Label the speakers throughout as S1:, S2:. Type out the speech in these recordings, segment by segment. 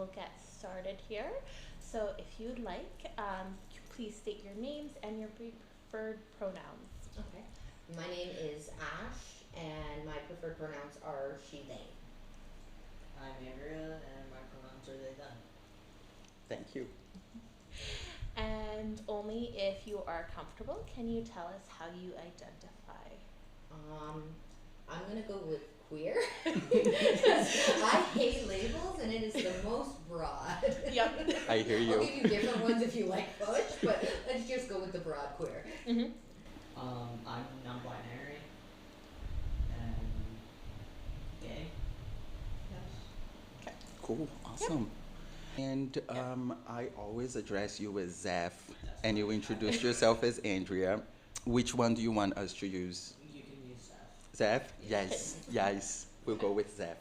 S1: we'll get started here. So if you'd like, please state your names and your preferred pronouns.
S2: Okay. My name is Ash, and my preferred pronouns are she, they.
S3: I'm Andrea, and my pronouns are they, them.
S4: Thank you.
S1: And only if you are comfortable, can you tell us how you identify?
S2: I'm gonna go with queer. I hate labels, and it is the most broad.
S1: Yep.
S4: I hear you.
S2: I'll give you different ones if you like push, but let's just go with the broad queer.
S1: Mm-hmm.
S3: I'm non-binary and gay. Yes.
S4: Cool. Awesome. And I always address you as Zeph, and you introduce yourself as Andrea. Which one do you want us to use?
S3: You can use Zeph.
S4: Zeph? Yes. Yes. We'll go with Zeph.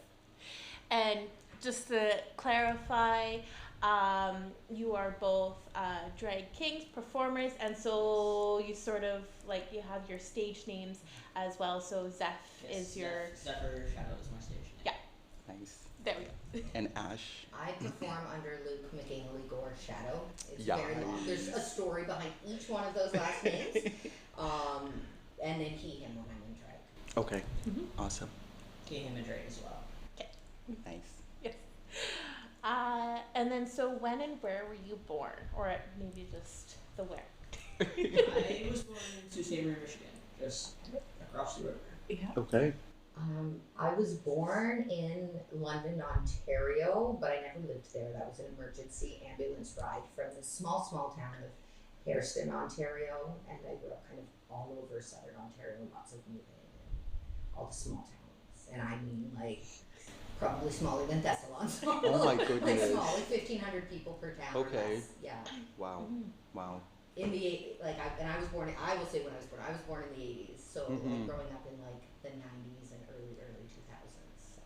S1: And just to clarify, you are both drag kings, performers, and so you sort of like you have your stage names as well. So Zeph is your
S3: Zephyr Shadow is my stage name.
S1: yeah.
S4: Nice.
S1: There we go.
S4: And Ash?
S2: I perform under Luke McAnally-Gore-Shadow. It's
S4: Yeah.
S2: very long. There's a story behind each one of those last names. And then he, him when I'm in drag.
S4: Okay. Awesome.
S3: He, him, and Drake as well.
S1: Okay.
S4: Nice.
S1: Yes. And then so when and where were you born? Or maybe just the where?
S3: I was born in Sault Ste, Michigan, just across the river.
S1: Yeah.
S4: Okay.
S2: I was born in London, Ontario, but I never lived there. That was an emergency ambulance ride from the small town of Hairston, Ontario, and I grew up kind of all over southern Ontario, lots of moving and all the small towns. And I mean like probably smaller than Thessalon.
S4: Oh my goodness.
S2: Like small, like 1,500 people per town.
S4: Okay.
S2: Or less. Yeah.
S4: Wow. Wow.
S2: In the I was born. I will say when I was born. I was born in the 80s, so like growing up in like the 90s and early 2000s. So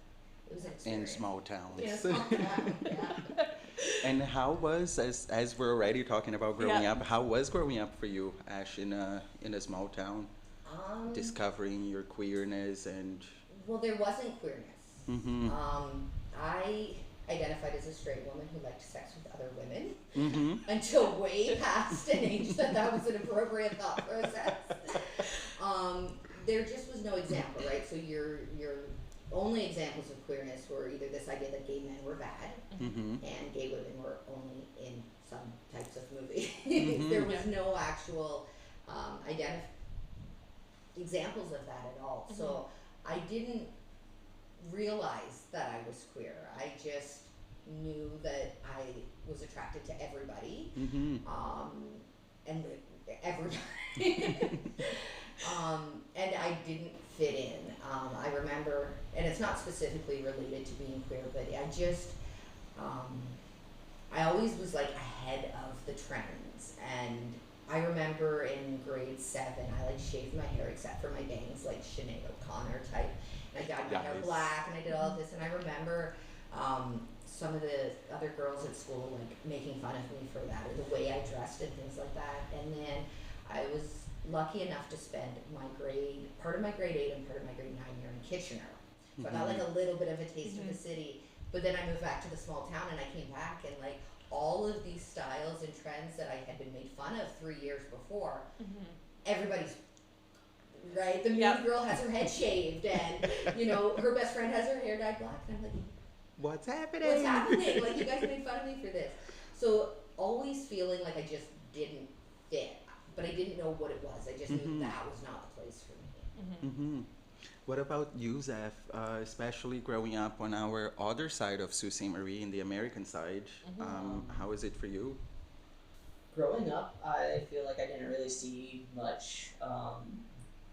S2: it was an experience.
S4: In small towns.
S2: Yeah, small town, yeah.
S4: And how was, as we're already talking about growing
S1: Yeah.
S4: up, how was growing up for you, Ash, in a small town? Discovering your queerness and...
S2: Well, there wasn't queerness.
S4: Mm-hmm.
S2: I identified as a straight woman who liked sex with other women
S4: Mm-hmm.
S2: until way past an age that was an appropriate thought process. There just was no example, right? So your only examples of queerness were either this idea that gay men were bad
S4: Mm-hmm.
S2: and gay women were only in some types of movies.
S4: Mhm.
S2: There was no actual examples of that at all. So I didn't realize that I was queer. I just knew that I was attracted to everybody,
S4: Mm-hmm.
S2: and everybody. And I didn't fit in. I remember, and it's not specifically related to being queer, but I just, I always was like ahead of the trends. And I remember in grade 7, I like shaved my hair except for my bangs, like Sinead O'Connor type. And I dyed my hair
S4: Nice.
S2: black, and I did all of this. And I remember some of the other girls at school like making fun of me for that, or the way I dressed and things like that. And then I was lucky enough to spend part of my grade 8 and part of my grade 9 year in Kitchener. So I got like a little bit of a taste of the city. But then I moved back to the small town, and I came back, and like all of these styles and trends that I had been made fun of 3 years before, everybody's right. The mean girl has her head shaved, and you know her best friend has her hair dyed black, and I'm like,
S4: What's happening?
S2: what's happening? Like you guys made fun of me for this. So always feeling like I just didn't fit, but I didn't know what it was. I just knew that was not the place for me.
S4: Mm-hmm. What about you, Zeph? Especially growing up on our other side of Sault Ste. Marie, in the American side, how is it for you?
S3: Growing up, I feel like I didn't really see much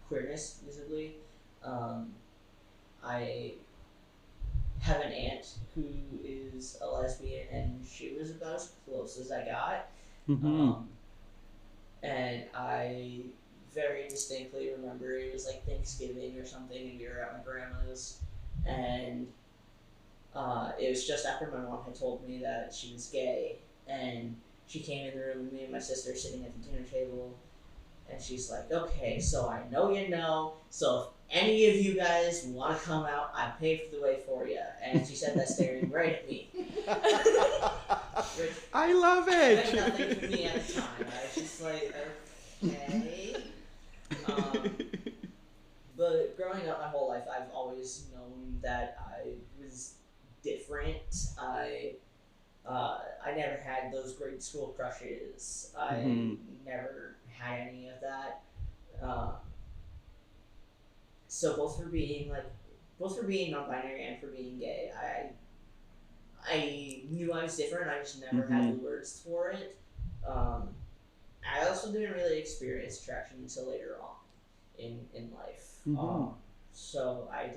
S3: queerness visibly. I have an aunt who is a lesbian, and she was about as close as I got. And I very distinctly remember it was like Thanksgiving or something, and we were at my grandma's, and it was just after my mom had told me that she was gay, and she came in the room with me and my sister sitting at the dinner table, And she's like, okay, so I know you know, so if any of you guys want to come out, I pay for the way for you. And she said that staring right at me. Which
S4: I love
S3: meant
S4: it.
S3: nothing to me at the time. I was just like, okay. But growing up my whole life, I've always known that I was different. I never had those grade school crushes. I never had any of that. So both for being non-binary and for being gay, I knew I was different. I just never had the words for it. I also didn't really experience attraction until later on in life. So I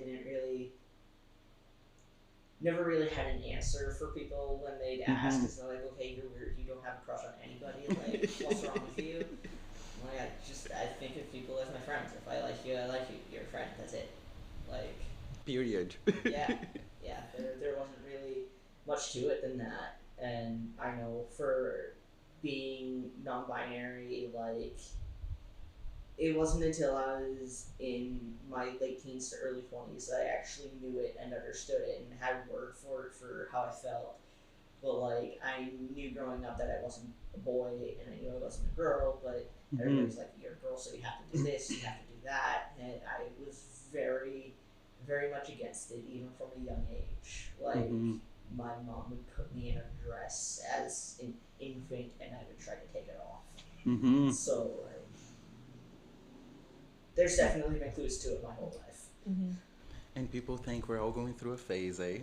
S3: never really had an answer for people when they'd ask. It's not like, okay, you're weird, you don't have a crush on anybody, like, what's wrong with you? Like, I think of people as my friends. If I like you, I like you. You're a friend, that's it. Like,
S4: period.
S3: yeah, there wasn't really much to it than that. And I know for being non-binary, like, it wasn't until I was in my late teens to early 20s that I actually knew it and understood it and had a word for it for how I felt. But, like, I knew growing up that I wasn't a boy and I knew I wasn't a girl, but everybody's like, you're a girl, so you have to do this, you have to do that. And I was very, very much against it, even from a young age. Like, my mom would put me in a dress as an infant and I would try to take it off. So, like, there's definitely been clues to it my whole life.
S4: And people think we're all going through a phase, eh?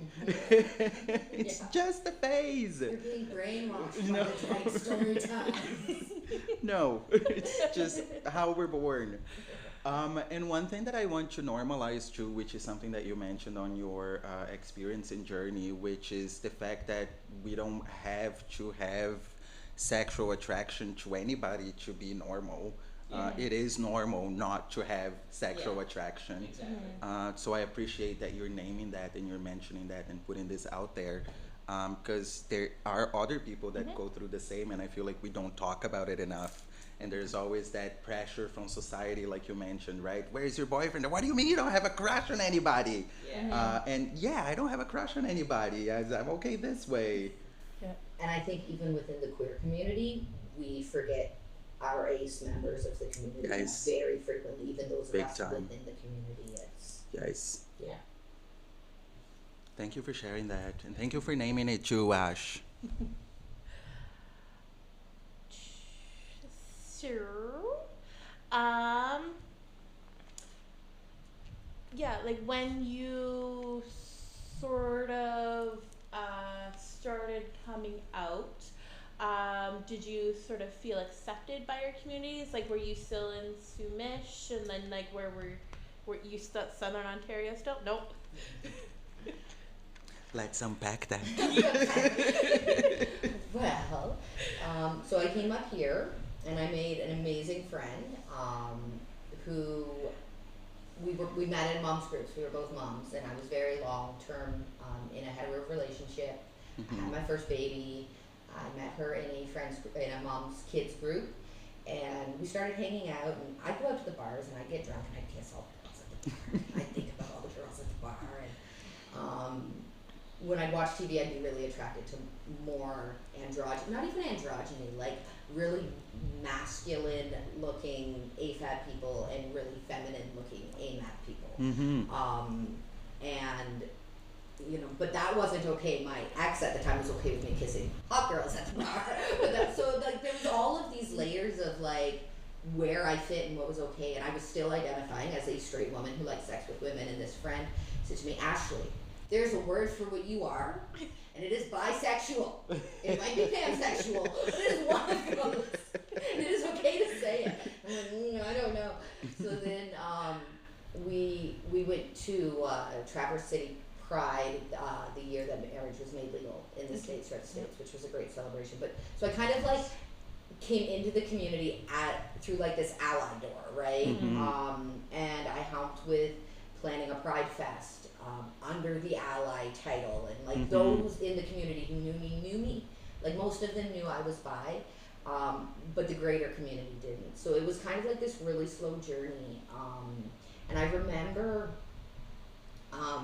S4: It's just a phase.
S2: You're being brainwashed
S4: No.
S2: by the drag story time.
S4: No, it's just how we're born. And one thing that I want to normalize too, which is something that you mentioned on your experience and journey, which is the fact that we don't have to have sexual attraction to anybody to be normal. It is normal not to have sexual attraction.
S3: Exactly.
S4: So I appreciate that you're naming that and you're mentioning that and putting this out there, because there are other people that go through the same, and I feel like we don't talk about it enough. And there's always that pressure from society, like you mentioned, right? Where's your boyfriend? What do you mean you don't have a crush on anybody? And I don't have a crush on anybody. I'm okay this way.
S2: And I think even within the queer community, we forget our ace members of the community very frequently, even those of us within the community.
S4: Yes.
S2: Yeah.
S4: Thank you for sharing that, and thank you for naming it too, Ash.
S1: Sure. Yeah, like when you sort of started coming out, did you sort of feel accepted by your communities? Like, were you still in Sumish, and then like were you still Southern Ontario still? Nope.
S4: Let's unpack that.
S2: Well, so I came up here and I made an amazing friend who we met in moms groups. We were both moms, and I was very long term in a hetero relationship. I had my first baby. I met her in a mom's kids group, and we started hanging out. And I'd go out to the bars and I'd get drunk and I'd kiss all the girls at the bar. I'd think about all the girls at the bar, and when I'd watch TV, I'd be really attracted to more not even androgyny, like really masculine-looking AFAB people and really feminine-looking AMAB people. And but that wasn't okay. My ex at the time was okay with me kissing hot girls at the bar. So like there was all of these layers of like where I fit and what was okay, and I was still identifying as a straight woman who liked sex with women. And this friend said to me, Ashley, there's a word for what you are, and it is bisexual. It might be pansexual, but it is one of those. And it is okay to say it. I'm like, I don't know. So then we went to Traverse City Pride the year that marriage was made legal in the States, Red States, which was a great celebration. But so I kind of like came into the community through like this ally door, right? And I helped with planning a Pride Fest under the ally title, and like those in the community who knew me. Like most of them knew I was bi, but the greater community didn't. So it was kind of like this really slow journey. And I remember, I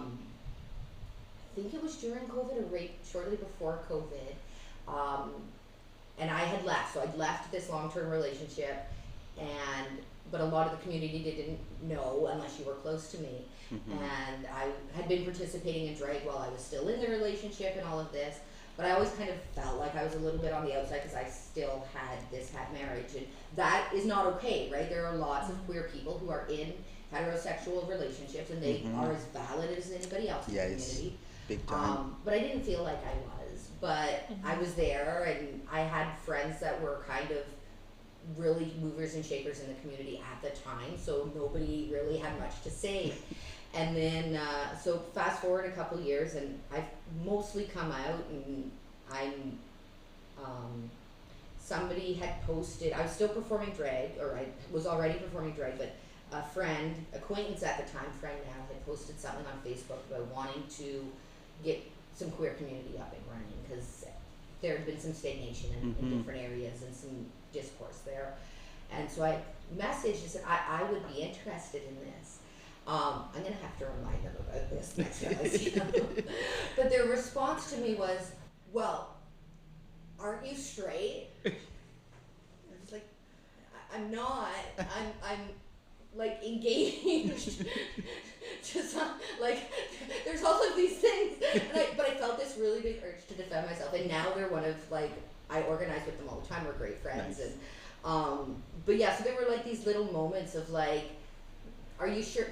S2: think it was during COVID or right shortly before COVID, and I had left. So I'd left this long-term relationship, but a lot of the community didn't know unless you were close to me. And I had been participating in drag while I was still in the relationship and all of this, but I always kind of felt like I was a little bit on the outside because I still had this marriage, and that is not okay, right? There are lots of queer people who are in heterosexual relationships, and they are as valid as anybody else in the community.
S4: Big time.
S2: But I didn't feel like I was, but I was there, and I had friends that were kind of really movers and shakers in the community at the time, so nobody really had much to say. And then, so fast forward a couple years, and I've mostly come out, and I'm, somebody had posted, I was still performing drag, or I was already performing drag, but a friend, acquaintance at the time, friend now, had posted something on Facebook about wanting to get some queer community up and running, because there had been some stagnation in different areas and some discourse there. And so I messaged and said, I would be interested in this. I'm going to have to remind them about this next time. But their response to me was, well, aren't you straight? I was like, I'm not. I'm like engaged to some, like, there's all of these things. But I felt this really big urge to defend myself. And now they're one of, like, I organize with them all the time. We're great friends.
S4: Nice.
S2: And, but yeah, so there were like these little moments of like, are you sure?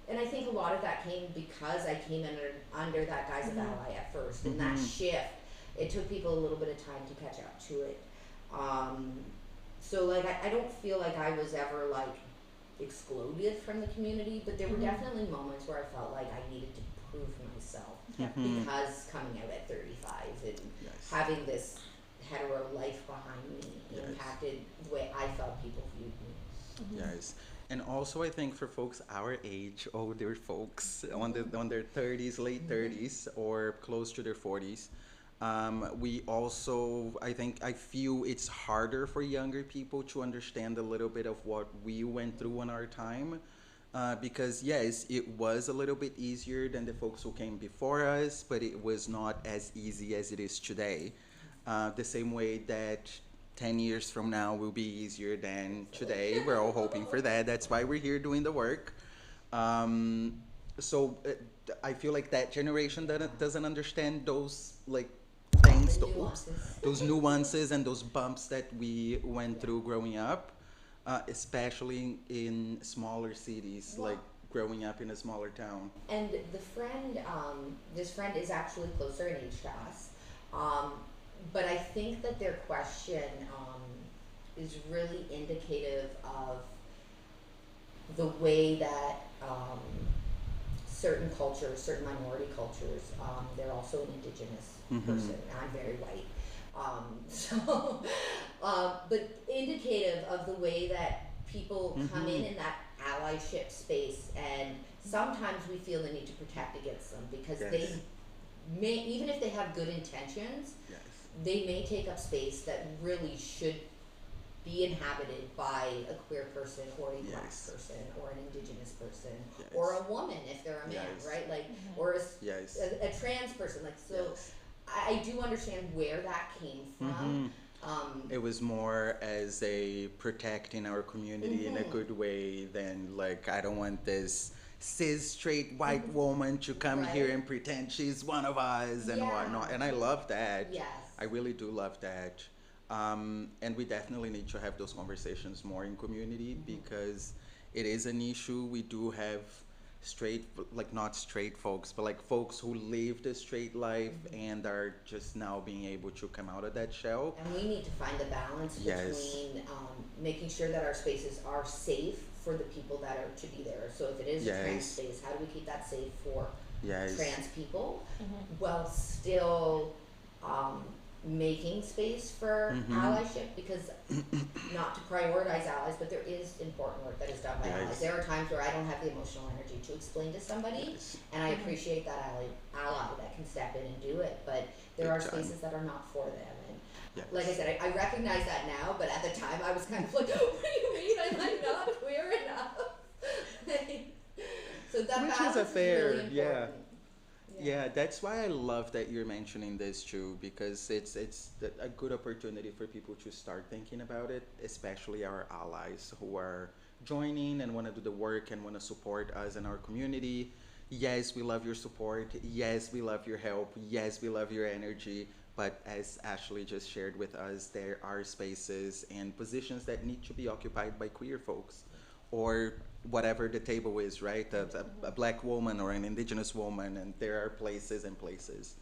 S2: And I think a lot of that came because I came in under that guise of ally at first. And that shift, it took people a little bit of time to catch up to it. So like, I don't feel like I was ever like excluded from the community, but there were definitely moments where I felt like I needed to prove myself because coming out at 35 and having this hetero life behind me impacted the way I felt people viewed me.
S4: Yes. And also, I think for folks our age, older folks on their 30s, late 30s, or close to their 40s, we also, I feel it's harder for younger people to understand a little bit of what we went through in our time. Because yes, it was a little bit easier than the folks who came before us, but it was not as easy as it is today. The same way that 10 years from now will be easier than today. We're all hoping for that. That's why we're here doing the work. So I feel like that generation that doesn't understand those like things, those nuances and those bumps that we went through growing up, especially in smaller cities, like growing up in a smaller town.
S2: And the friend, this friend is actually closer in age to us. But I think that their question is really indicative of the way that certain cultures, certain minority cultures, they're also an indigenous person. I'm very white. But indicative of the way that people come in that allyship space, and sometimes we feel the need to protect against them because they may, even if they have good intentions, they may take up space that really should be inhabited by a queer person or a black person or an indigenous person or a woman if they're a man, right? Like, or a trans person. Like, so I do understand where that came from.
S4: It was more as a protecting our community in a good way than like, I don't want this cis straight white woman to come here and pretend she's one of us and whatnot. And I love that. I really do love that. And we definitely need to have those conversations more in community because it is an issue. We do have straight, like not straight folks, but like folks who lived a straight life and are just now being able to come out of that shell.
S2: And we need to find the balance between making sure that our spaces are safe for the people that are to be there. So if it is a trans space, how do we keep that safe for trans people while still making space for
S4: Mhm.
S2: allyship, because not to prioritize allies, but there is important work that is done by
S4: Yes.
S2: allies. There are times where I don't have the emotional energy to explain to somebody,
S4: Yes.
S2: and I appreciate that ally that can step in and do it, but there are
S4: Big time.
S2: spaces that are not for them. And
S4: Yes.
S2: like I said, I recognize that now, but at the time I was kind of like, what do you mean I'm not queer enough? So that
S4: Which is
S2: balance
S4: a
S2: is
S4: fair,
S2: really
S4: yeah.
S2: important.
S4: Yeah, that's why I love that you're mentioning this too, because it's a good opportunity for people to start thinking about it, especially our allies who are joining and want to do the work and want to support us in our community. Yes, we love your support. Yes, we love your help. Yes, we love your energy. But as Ashley just shared with us, there are spaces and positions that need to be occupied by queer folks, or whatever the table is, right? A black woman or an indigenous woman, and there are places and places.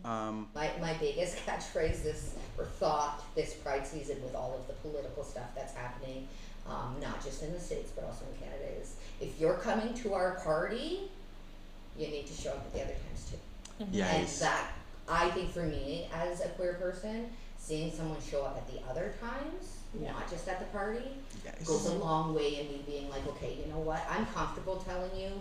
S2: My biggest catchphrase this or thought this Pride season, with all of the political stuff that's happening, not just in the States but also in Canada, is if you're coming to our party, you need to show up at the other times too.
S4: Yes.
S2: And that, I think for me as a queer person, seeing someone show up at the other times, not just at the party,
S4: Yes.
S2: goes a long way in me being like, okay, you know what, I'm comfortable telling you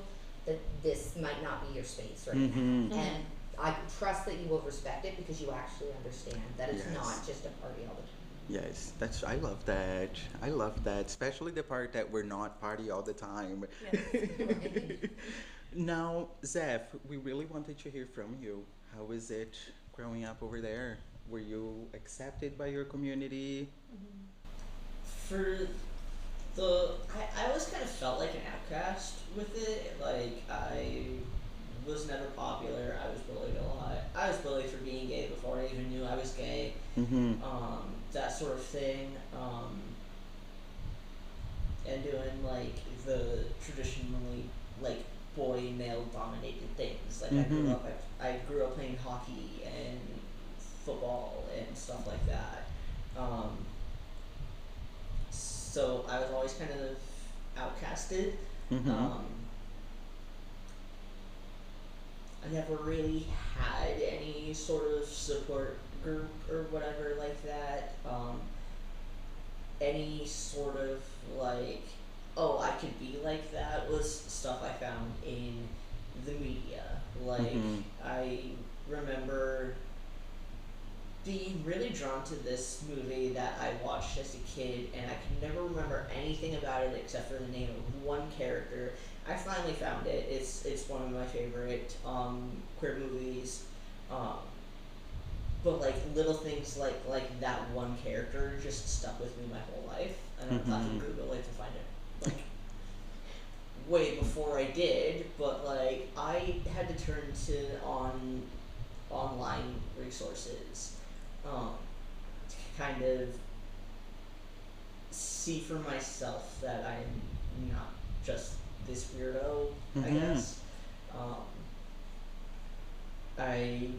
S2: that this might not be your space right
S4: Mhm.
S2: now. And I trust that you will respect it because you actually understand that it's
S4: Yes.
S2: not just a party all the time.
S4: Yes, that's I love that. I love that, especially the part that we're not party all the time.
S1: Yes.
S4: Now, Zeph, we really wanted to hear from you. How is it growing up over there? Were you accepted by your community?
S3: For I always kind of felt like an outcast with it. Like, I was never popular. I was bullied a lot. I was bullied for being gay before I even knew I was gay.
S4: Mm-hmm.
S3: That sort of thing. And doing like the traditionally like boy male dominated things. Like,
S4: Mhm.
S3: I grew up playing hockey and football and stuff like that. So I was always kind of outcasted.
S4: Mm-hmm.
S3: I never really had any sort of support group or whatever like that. Any sort of like, oh, I could be like that, was stuff I found in the media. Like,
S4: Mhm.
S3: I remember being really drawn to this movie that I watched as a kid, and I can never remember anything about it except for the name of one character. I finally found it. It's one of my favorite queer movies. But like little things like that one character just stuck with me my whole life, and I thought to
S4: Mhm.
S3: Google it to find it like way before I did. But like, I had to turn to online resources to kind of see for myself that I'm not just this weirdo, I
S4: Mhm.
S3: guess. I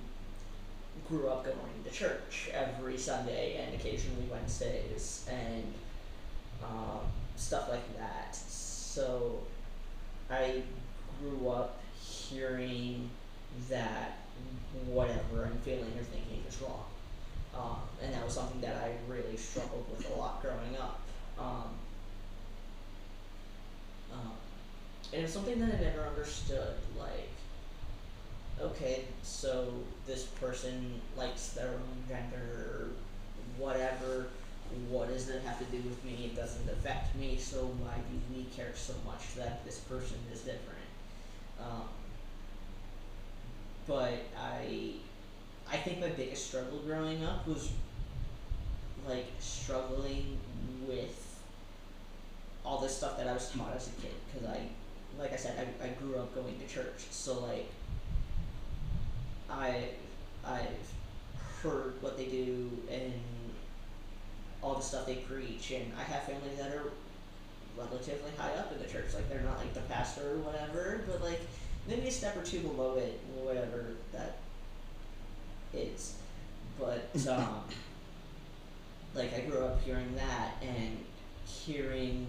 S3: grew up going to church every Sunday and occasionally Wednesdays and stuff like that. So I grew up hearing that whatever I'm feeling or thinking is wrong. And that was something that I really struggled with a lot growing up. And it was something that I never understood. Like, okay, so this person likes their own gender or whatever. What does it have to do with me? It doesn't affect me, so why do we care so much that this person is different? But I think my biggest struggle growing up was like struggling with all this stuff that I was taught as a kid, because like I said, I grew up going to church, so like I've heard what they do and all the stuff they preach, and I have family that are relatively high up in the church. Like, they're not like the pastor or whatever, but like maybe a step or two below it, whatever that is. But like, I grew up hearing that and hearing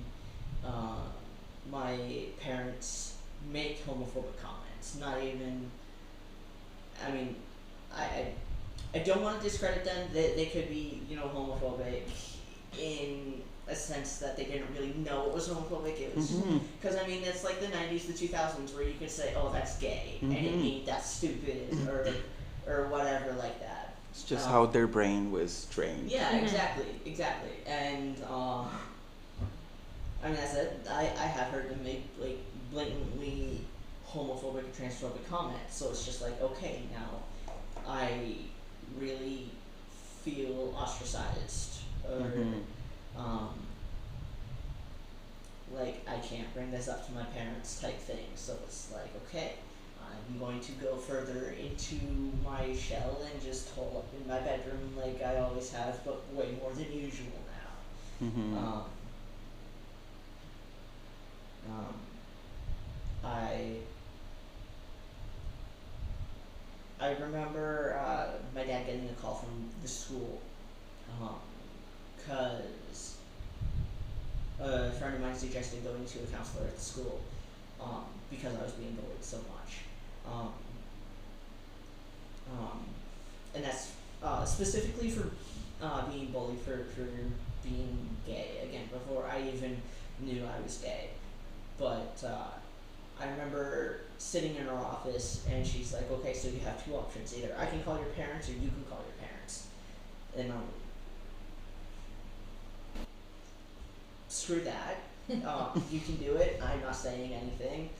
S3: my parents make homophobic comments. Not even, I mean, I I don't want to discredit them. They could be, homophobic in a sense that they didn't really know it was homophobic. It was because I mean it's like the '90s, the 2000s, where you could say, "Oh, that's gay," and it means that's stupid or whatever like that.
S4: It's just how their brain was trained.
S3: Yeah, exactly. And I mean, I said I have heard them make like blatantly homophobic or transphobic comments, so it's just like, okay, now I really feel ostracized, or like I can't bring this up to my parents type thing. So it's like, okay, I'm going to go further into my shell and just hole up in my bedroom like I always have, but way more than usual now. I remember my dad getting a call from the school because a friend of mine suggested going to a counselor at the school because I was being bullied so much. And that's specifically for being bullied for being gay, again, before I even knew I was gay. But I remember sitting in her office and she's like, okay, so you have two options. Either I can call your parents or you can call your parents. And screw that. You can do it. I'm not saying anything.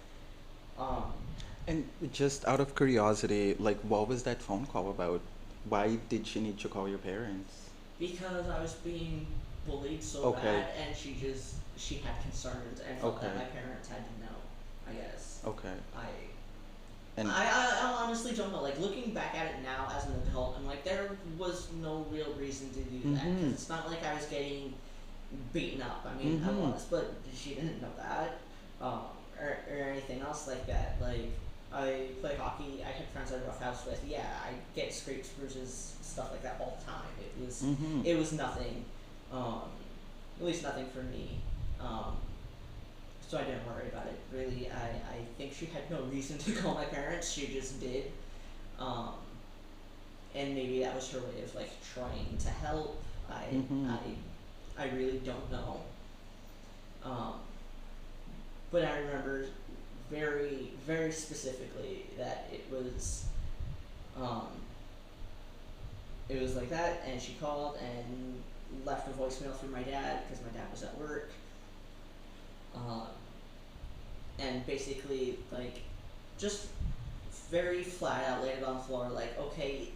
S4: And just out of curiosity, like, what was that phone call about? Why did she need to call your parents?
S3: Because I was being bullied so bad, and she had concerns and felt that my parents had to know, I guess.
S4: Okay.
S3: I honestly don't know. Like, looking back at it now as an adult, I'm like, there was no real reason to do that. 'Cause it's not like I was getting beaten up. I mean, I was, but she didn't know that, or anything else like that. Like, I play hockey. I had friends I roughhouse with. Yeah, I get scrapes, bruises, stuff like that all the time. It was nothing, at least nothing for me. So I didn't worry about it. Really, I think she had no reason to call my parents. She just did, and maybe that was her way of like trying to help. I really don't know. But I remember very, very specifically that it was like that, and she called and left a voicemail for my dad because my dad was at work. And basically, like, just very flat out laid it on the floor, like, okay,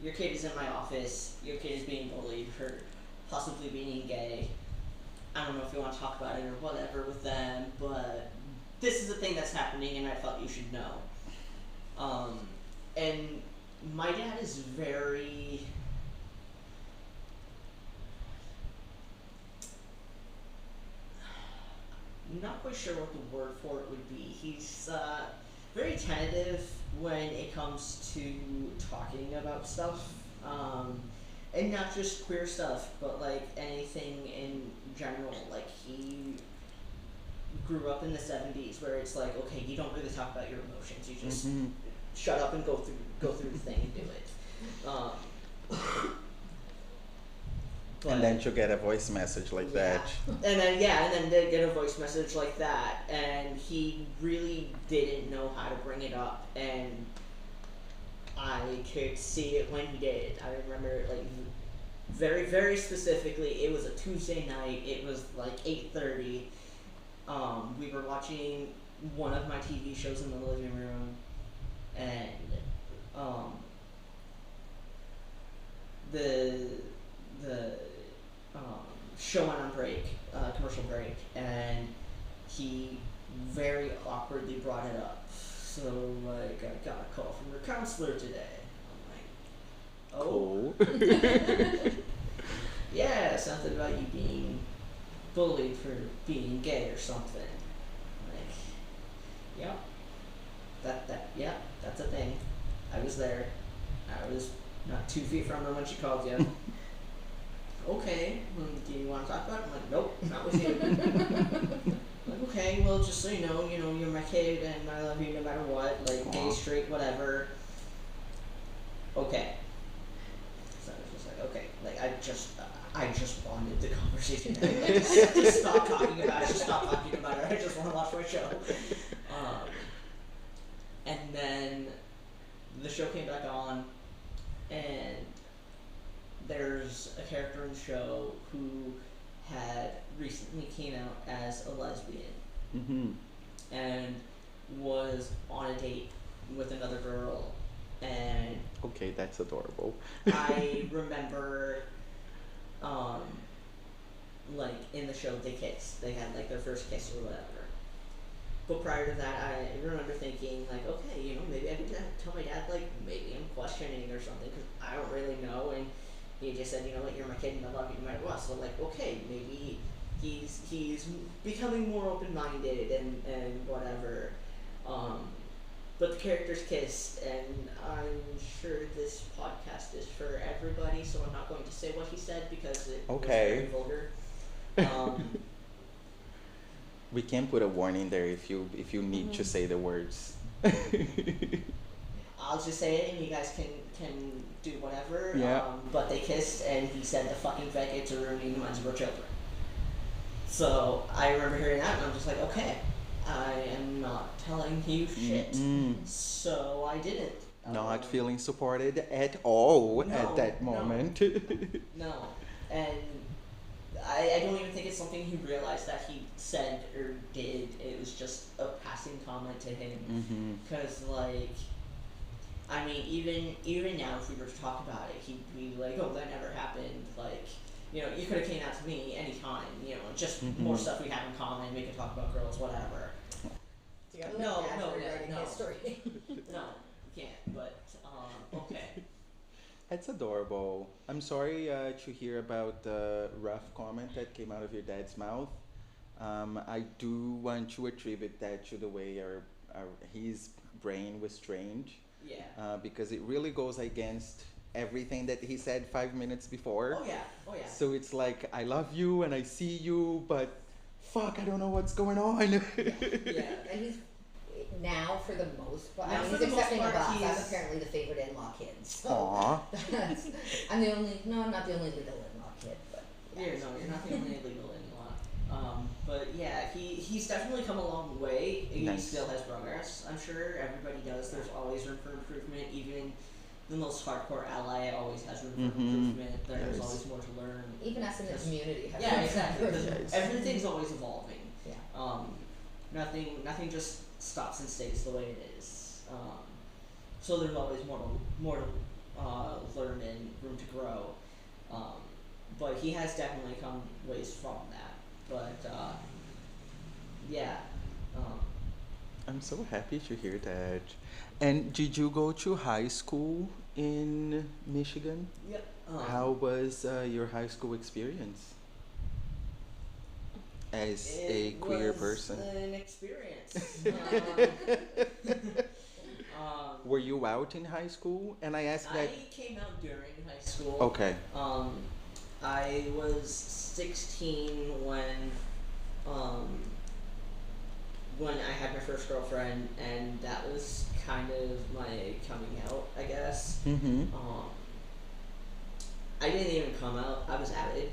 S3: your kid is in my office, your kid is being bullied for possibly being gay. I don't know if you want to talk about it or whatever with them, but this is the thing that's happening and I felt you should know. And my dad is very... I'm not quite sure what the word for it would be. He's very tentative when it comes to talking about stuff. And not just queer stuff, but like anything in general. Like, he grew up in the 70s where it's like, okay, you don't really talk about your emotions. You just shut up and go through the thing and do it.
S4: And then she'll get a voice message like that.
S3: And then they get a voice message like that, and he really didn't know how to bring it up, and I could see it when he did. I remember, like, very, very specifically, it was a Tuesday night. It was like 8:30. We were watching one of my TV shows in the living room, and the show went on break, commercial break, and he very awkwardly brought it up. So, like, I got a call from your counselor today. I'm like, oh.
S4: Cool.
S3: Yeah, something about you being bullied for being gay or something. Like, yeah, that's a thing. I was there. I was not 2 feet from her when she called you. Okay, well, do you want to talk about it? I'm like, nope, not with you. Like, okay, well, just so you know, you're my kid and I love you no matter what, like, gay, straight, whatever. Okay. Just stop talking about it. Just stop talking about it. I just want to watch my show. Um, and then the show came back on, and there's a character in the show who had recently came out as a lesbian
S4: Mm-hmm.
S3: and was on a date with another girl, and
S4: Okay, that's adorable.
S3: I remember, um, like in the show they kissed. They had like their first kiss or whatever. But prior to that, I remember thinking like, okay, maybe I could tell my dad like maybe I'm questioning or something because I don't really know. And he just said, what, you're my kid and I love you no matter what. So like, okay, maybe he's becoming more open minded and whatever. But the characters kissed, and I'm sure this podcast is for everybody, so I'm not going to say what he said because it was very vulgar.
S4: We can put a warning there if you need to say the words.
S3: I'll just say it, and you guys can do whatever.
S4: Yeah.
S3: But they kissed, and he said the fucking faggots are ruining the minds of our children. So I remember hearing that, and I'm just like, okay, I am not telling you shit. So I didn't.
S4: Not feeling supported at all
S3: No,
S4: at that
S3: no.
S4: moment.
S3: No, and I don't even think it's something he realized that he said or did. It was just a passing comment to him.
S4: Mm-hmm.
S3: Because, like, I mean, even now, if we were to talk about it, he'd be like, oh, that never happened. Like, you could have came out to me anytime. Just more stuff we have in common. We could talk about girls, whatever. No,
S2: history.
S3: no, you can't. But okay.
S4: That's adorable. I'm sorry to hear about the rough comment that came out of your dad's mouth. I do want to attribute that to the way his brain was trained.
S3: Yeah.
S4: Because it really goes against everything that he said 5 minutes before.
S3: Oh yeah.
S4: So it's like, I love you and I see you, but fuck, I don't know what's going on.
S3: Yeah.
S2: And he's now, for the most part,
S3: Now,
S2: he's
S3: for the most
S2: accepting
S3: part,
S2: of us. I'm
S3: he's-
S2: apparently the favorite in-law kid. So
S4: Aw.
S2: I'm not the only legal in-law kid, but
S3: You're not the only legal in-law. But yeah, he's definitely come a long way. He
S4: Nice.
S3: still has progress. I'm sure everybody does. There's always room for improvement. Even the most hardcore ally always has room for improvement. There's
S4: Yes.
S3: always more to learn.
S2: even us in the community have
S3: Yeah, exactly. 'cause
S4: Yes.
S3: everything's always evolving.
S2: Yeah.
S3: Nothing just stops and stays the way it is. So there's always more to learn and room to grow. But he has definitely come ways from that. But yeah.
S4: I'm so happy to hear that. And did you go to high school in Michigan?
S3: Yep.
S4: How was your high school experience as a queer person?
S3: An experience.
S4: Were you out in high school? And I asked
S3: I
S4: that.
S3: came out during high school.
S4: Okay.
S3: I was 16 when I had my first girlfriend, and that was kind of my coming out, I guess.
S4: Mm-hmm.
S3: I didn't even come out. I was outed.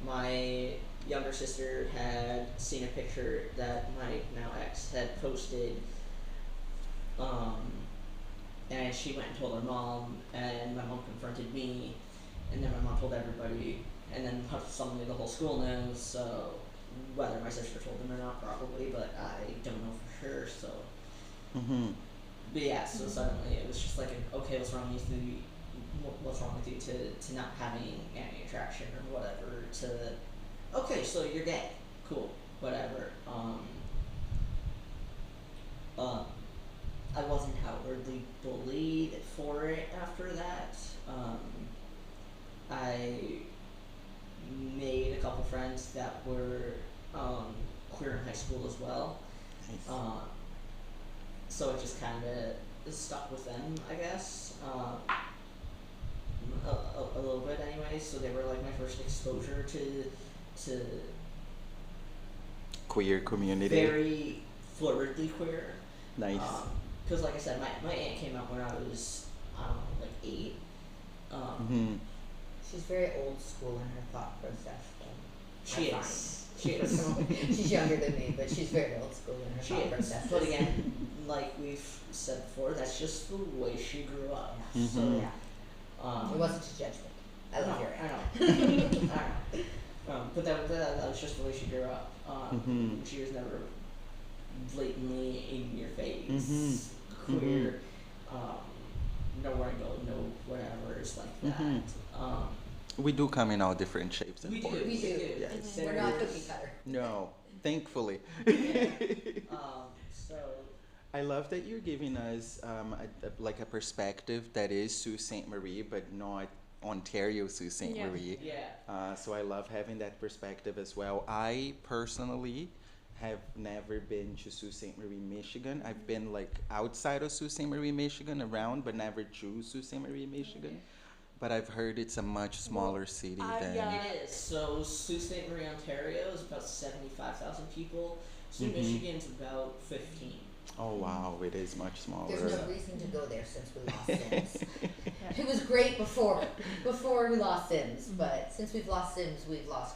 S3: My younger sister had seen a picture that my now ex had posted, and she went and told her mom, and my mom confronted me, and then my mom told everybody, and then suddenly the whole school knows. So whether my sister told them or not, probably, but I don't know for sure. So,
S4: Mm-hmm.
S3: but yeah, so suddenly it was just like, okay, what's wrong with you? What's wrong with you to not having any attraction or whatever? To okay, so you're gay, cool, whatever. I wasn't outwardly bullied for it after that. I made a couple friends that were queer in high school as well.
S4: Nice.
S3: So it just kind of stuck with them, I guess. A little bit anyway. So they were like my first exposure to
S4: Queer community.
S3: very fluidly queer.
S4: Nice.
S3: Because like I said, my aunt came out when I was, I don't know, like 8.
S4: Mm-hmm.
S2: She's very old school in her thought process.
S3: She
S2: I
S3: is.
S2: find.
S3: She is.
S2: She's younger than me, but she's very old school in her
S3: She
S2: thought
S3: is.
S2: process.
S3: But again, like we've said before, that's just the way she grew up.
S2: Yeah.
S3: So,
S2: Yeah. It wasn't a judgment. I love your
S3: I know. I know. But that was just the way she grew up. She was never blatantly in your face, queer, no wrinkle, no whatever's like that.
S4: We do come in all different shapes and
S3: We do.
S4: forms.
S2: We do.
S4: Yes.
S2: We're not cookie cutter.
S4: No, thankfully.
S3: So
S4: I love that you're giving us like a perspective that is Sault Ste. Marie, but not Ontario Sault Ste.
S1: Yeah.
S4: Marie.
S3: yeah.
S4: So I love having that perspective as well. I personally have never been to Sault Ste. Marie, Michigan. I've been like outside of Sault Ste. Marie, Michigan, around, but never to Sault Ste. Marie, Michigan. But I've heard it's a much smaller city than.
S1: yeah.
S3: It is. So Sault Ste. Marie, Ontario is about 75,000 people. Sault Michigan's about 15.
S4: Oh wow, it is much smaller.
S2: There's no reason to go there since we lost Sims. It was great before we lost Sims, but since we've lost Sims, we've lost,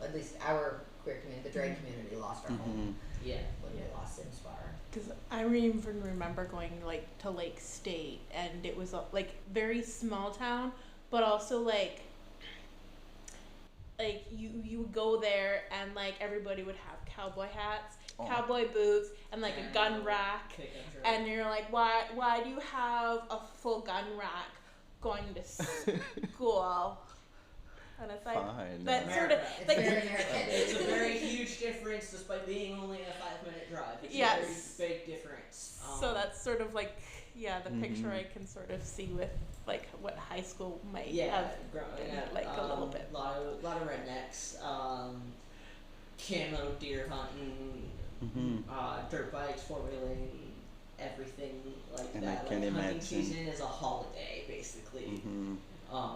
S2: at least our queer community, the drag community, lost our home
S3: Yeah.
S2: when we lost Sims Bar.
S1: Because I even remember going like to Lake State, and it was like very small town, but also like you would go there and like everybody would have cowboy hats, cowboy boots, and like a gun rack, and you're like, why do you have a full gun rack going to school? And it's like
S4: Fine.
S1: that sort of
S2: It's
S1: like
S2: very American.
S3: It's a very huge difference, despite being only a 5-minute drive. It's
S1: Yes.
S3: a very big difference.
S1: so that's sort of like the picture I can sort of see with like what high school might have
S3: growing
S1: been
S3: up,
S1: like a little bit.
S3: lot of rednecks, camo, deer hunting, dirt bikes, 4-wheeling, everything like
S4: And
S3: that.
S4: I can
S3: like hunting
S4: imagine.
S3: season is a holiday, basically.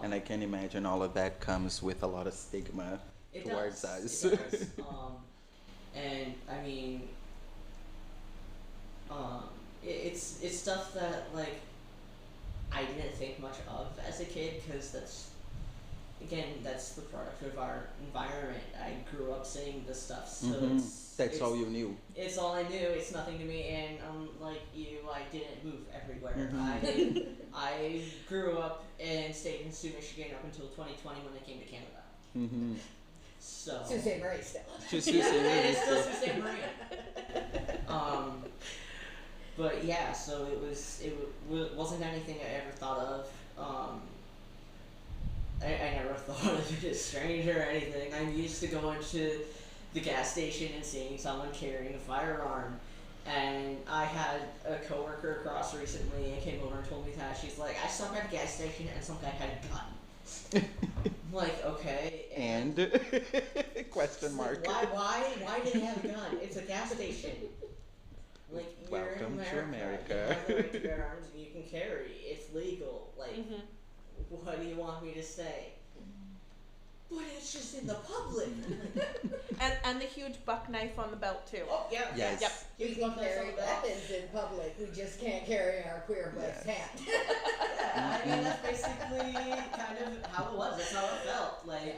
S4: And I can imagine all of that comes with a lot of stigma
S3: It
S4: towards
S3: does.
S4: us.
S3: It does. And I mean, it's stuff that like I didn't think much of as a kid, because that's the product of our environment. I grew up seeing this stuff, so
S4: That's all you knew.
S3: It's all I knew. It's nothing to me, and like you, I didn't move everywhere. I grew up and stayed in Sault, Michigan up until 2020 when I came to Canada. So
S2: Sault Ste. Marie still.
S4: Just
S3: yeah, and it's still Sault Ste. Marie. But yeah, so it wasn't anything I ever thought of. I never thought of it as strange or anything. I'm used to going to the gas station and seeing someone carrying a firearm. And I had a coworker across recently and came over and told me that. She's like, I saw him at a gas station and some guy had a gun. I'm like, okay.
S4: And question mark.
S3: Why do they have a gun? It's a gas station. Like, you're
S4: Welcome
S3: in
S4: to
S3: America.
S4: America.
S3: You have the right to bear arms and you can carry. It's legal. Like, what do you want me to say? But it's just in the public.
S1: And the huge buck knife on the belt too.
S3: Oh yeah.
S4: Yes.
S1: Yep.
S2: We can carry weapons in public. We just can't carry our queer wife's hand.
S3: Yeah, I mean, that's basically kind of how it was. That's how it felt. Like,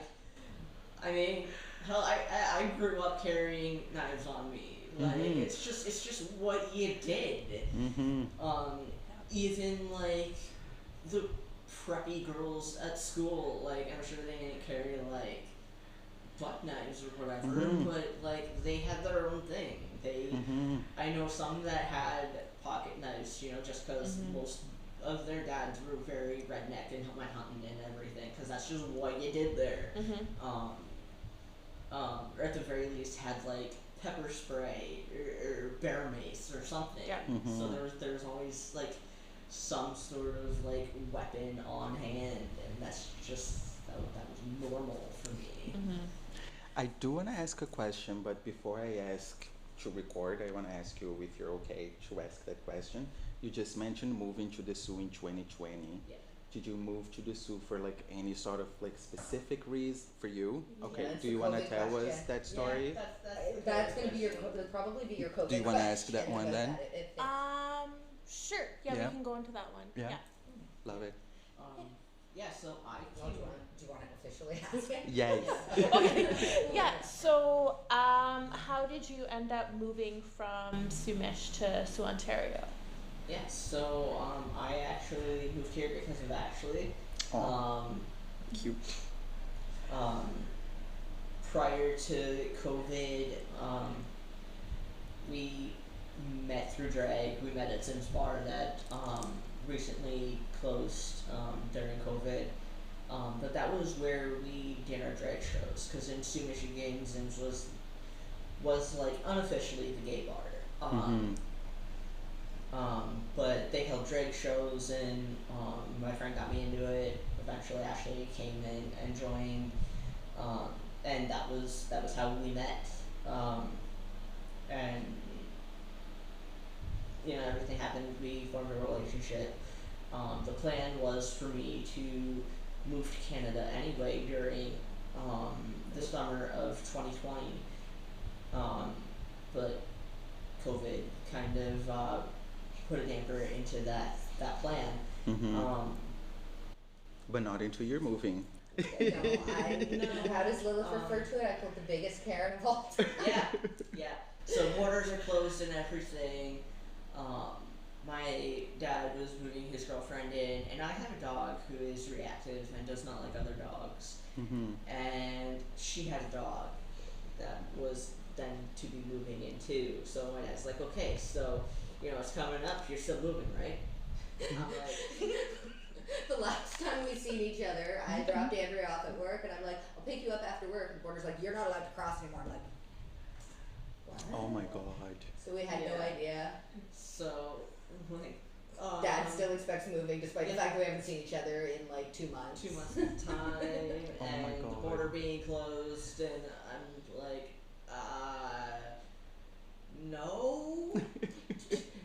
S3: I mean, hell, I grew up carrying knives on me. Like, it's just what you did. Even like the preppy girls at school, like I'm sure they didn't carry like butt knives or whatever, but like they had their own thing. I know some that had pocket knives, you know, just because most of their dads were very redneck and went hunting and everything, because that's just what you did there. Or at the very least had like pepper spray or bear mace or something.
S1: Yeah.
S3: So there's always like some sort of like weapon on hand, and that's just that was normal for me.
S4: I do want to ask a question, but before I ask to record, I want to ask you if you're okay to ask that question. You just mentioned moving to the Sault in 2020.
S3: Yeah.
S4: Did you move to the Sault for like any sort of like specific reason for you? Okay.
S2: Yeah, that's
S4: Do you
S2: a
S4: want to
S2: COVID
S4: tell us
S2: question.
S4: that story?
S3: Yeah,
S2: That's going to be probably be your COVID.
S4: Do you wanna ask
S2: question,
S4: that one
S2: but
S4: then?
S1: Sure. Yeah,
S4: Yeah.
S1: we can go into that one.
S4: Yeah. Love it.
S3: Yeah, so I
S2: Oh, do you want to officially ask it?
S4: Yes.
S1: Okay. Yeah. So, how did you end up moving from Sumish to Sault, Ontario?
S3: Yeah, so I actually moved here because of Ashley.
S4: Aw.
S3: Um,
S4: Cute.
S3: Prior to COVID, we met through drag. We met at Sims Bar that recently closed during COVID. But that was where we did our drag shows, because in Sioux, Michigan, Sims was like unofficially the gay bar. But they held drag shows, and my friend got me into it. Eventually, Ashley came in and joined, and that was how we met. And everything happened. We formed a relationship. The plan was for me to move to Canada anyway during the summer of 2020, but COVID kind of put a damper into that plan.
S4: But not into your moving.
S2: How does Lilith refer to it? I call it the biggest Karen of all time.
S3: Yeah. So borders are closed and everything. My dad was moving his girlfriend in, and I have a dog who is reactive and does not like other dogs. And she had a dog that was then to be moving in too. So my dad's like, okay, so it's coming up. You're still moving, right? I'm like,
S2: The last time we seen each other, I dropped Andrea off at work, and I'm like, I'll pick you up after work. And Border's like, you're not allowed to cross anymore. I'm like, what?
S4: Oh my god.
S2: So we had no idea.
S3: So, like,
S2: Dad still expects moving, despite the fact that we haven't seen each other in like 2 months.
S3: 2 months at a time,
S4: Oh my
S3: and the
S4: God.
S3: border being closed, and I'm like, no.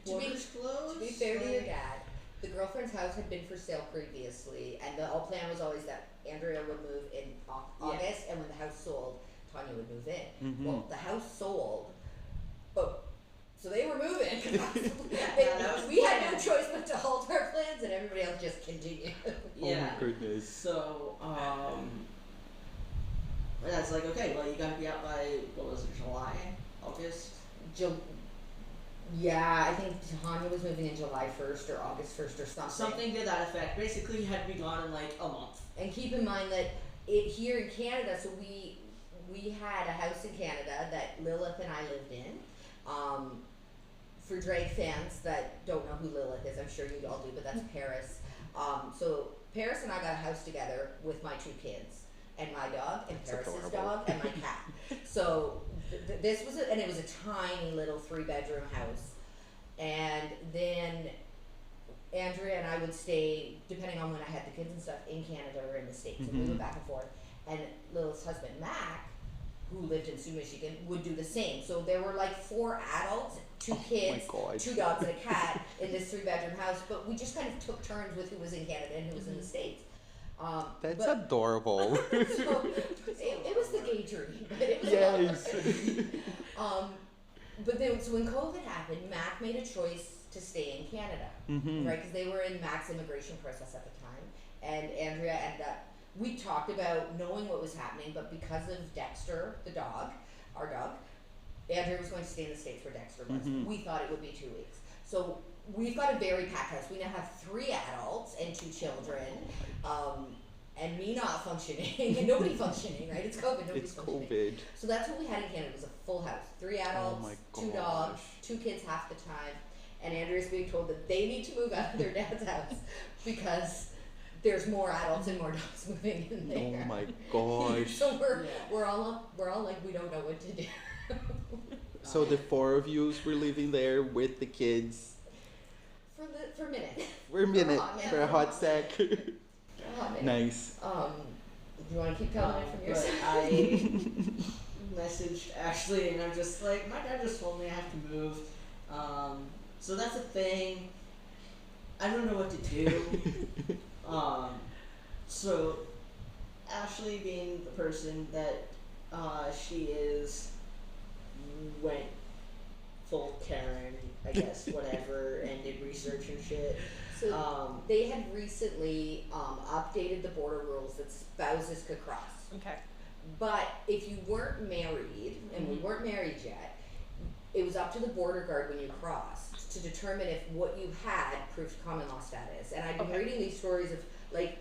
S3: Borders closed.
S2: To be fair to your
S3: Like,
S2: dad, the girlfriend's house had been for sale previously, and the whole plan was always that Andrea would move in August, and when the house sold, Tanya would move in. Well, the house sold, but so they were moving. We had no choice but to halt our plans, and everybody else just continued.
S3: Yeah.
S4: Oh my goodness.
S3: So, my dad's like, okay, well, you gotta be out by, what was it, July, August?
S2: Yeah, I think Tanya was moving in July 1st or August 1st or something.
S3: Something to that effect. Basically, you had to be gone in like a month.
S2: And keep in mind that here in Canada, so we had a house in Canada that Lilith and I lived in. For drag fans that don't know who Lilith is, I'm sure you all do, but that's Paris. So Paris and I got a house together with my 2 kids and my dog and
S4: That's
S2: Paris's
S4: adorable.
S2: dog and my cat. So this was and it was a tiny little 3-bedroom house. And then Andrea and I would stay, depending on when I had the kids and stuff, in Canada or in the States, and we went back and forth. And Lilith's husband, Mac, who lived in Sioux, Michigan, would do the same. So there were like 4 adults, 2 kids,
S4: God.
S2: 2 dogs, and a cat in this 3-bedroom house. But we just kind of took turns with who was in Canada and who was in the States.
S4: That's
S2: but,
S4: adorable.
S2: so it was the gay dream, but it was
S4: Yes.
S2: but then, so when COVID happened, Mac made a choice to stay in Canada, right? Because they were in Mac's immigration process at the time, and Andrea ended up. We talked about knowing what was happening, but because of Dexter, the dog, our dog, Andrea was going to stay in the States where Dexter was. We thought it would be 2 weeks. So we've got a very packed house. We now have 3 adults and 2 children, and me not functioning, and nobody functioning, right? It's COVID, nobody's
S4: It's
S2: functioning.
S4: COVID.
S2: So that's what we had in Canada, was a full house. 3 adults,
S4: my
S2: 2 dogs,
S4: gosh.
S2: 2 kids half the time, and Andrea's being told that they need to move out of their dad's house because there's more adults and more dogs moving in there.
S4: Oh my gosh.
S2: So we're all like, we don't know what to do.
S4: So the 4 of you were living there with the kids
S2: For a minute.
S4: for a minute,
S2: hot minute.
S4: for a hot sec.
S2: For a hot minute.
S4: Nice.
S2: Do you want to keep telling it from your
S3: But
S2: side?
S3: I messaged Ashley, and I'm just like, my dad just told me I have to move. So that's a thing. I don't know what to do. So Ashley, being the person that she is, went full Karen, I guess, whatever, and did research
S2: research and shit. So they had recently updated the border rules that spouses could cross.
S1: Okay.
S2: But if you weren't married, and we weren't married yet, it was up to the border guard when you crossed to determine if what you had proved common law status. And I've been reading these stories of like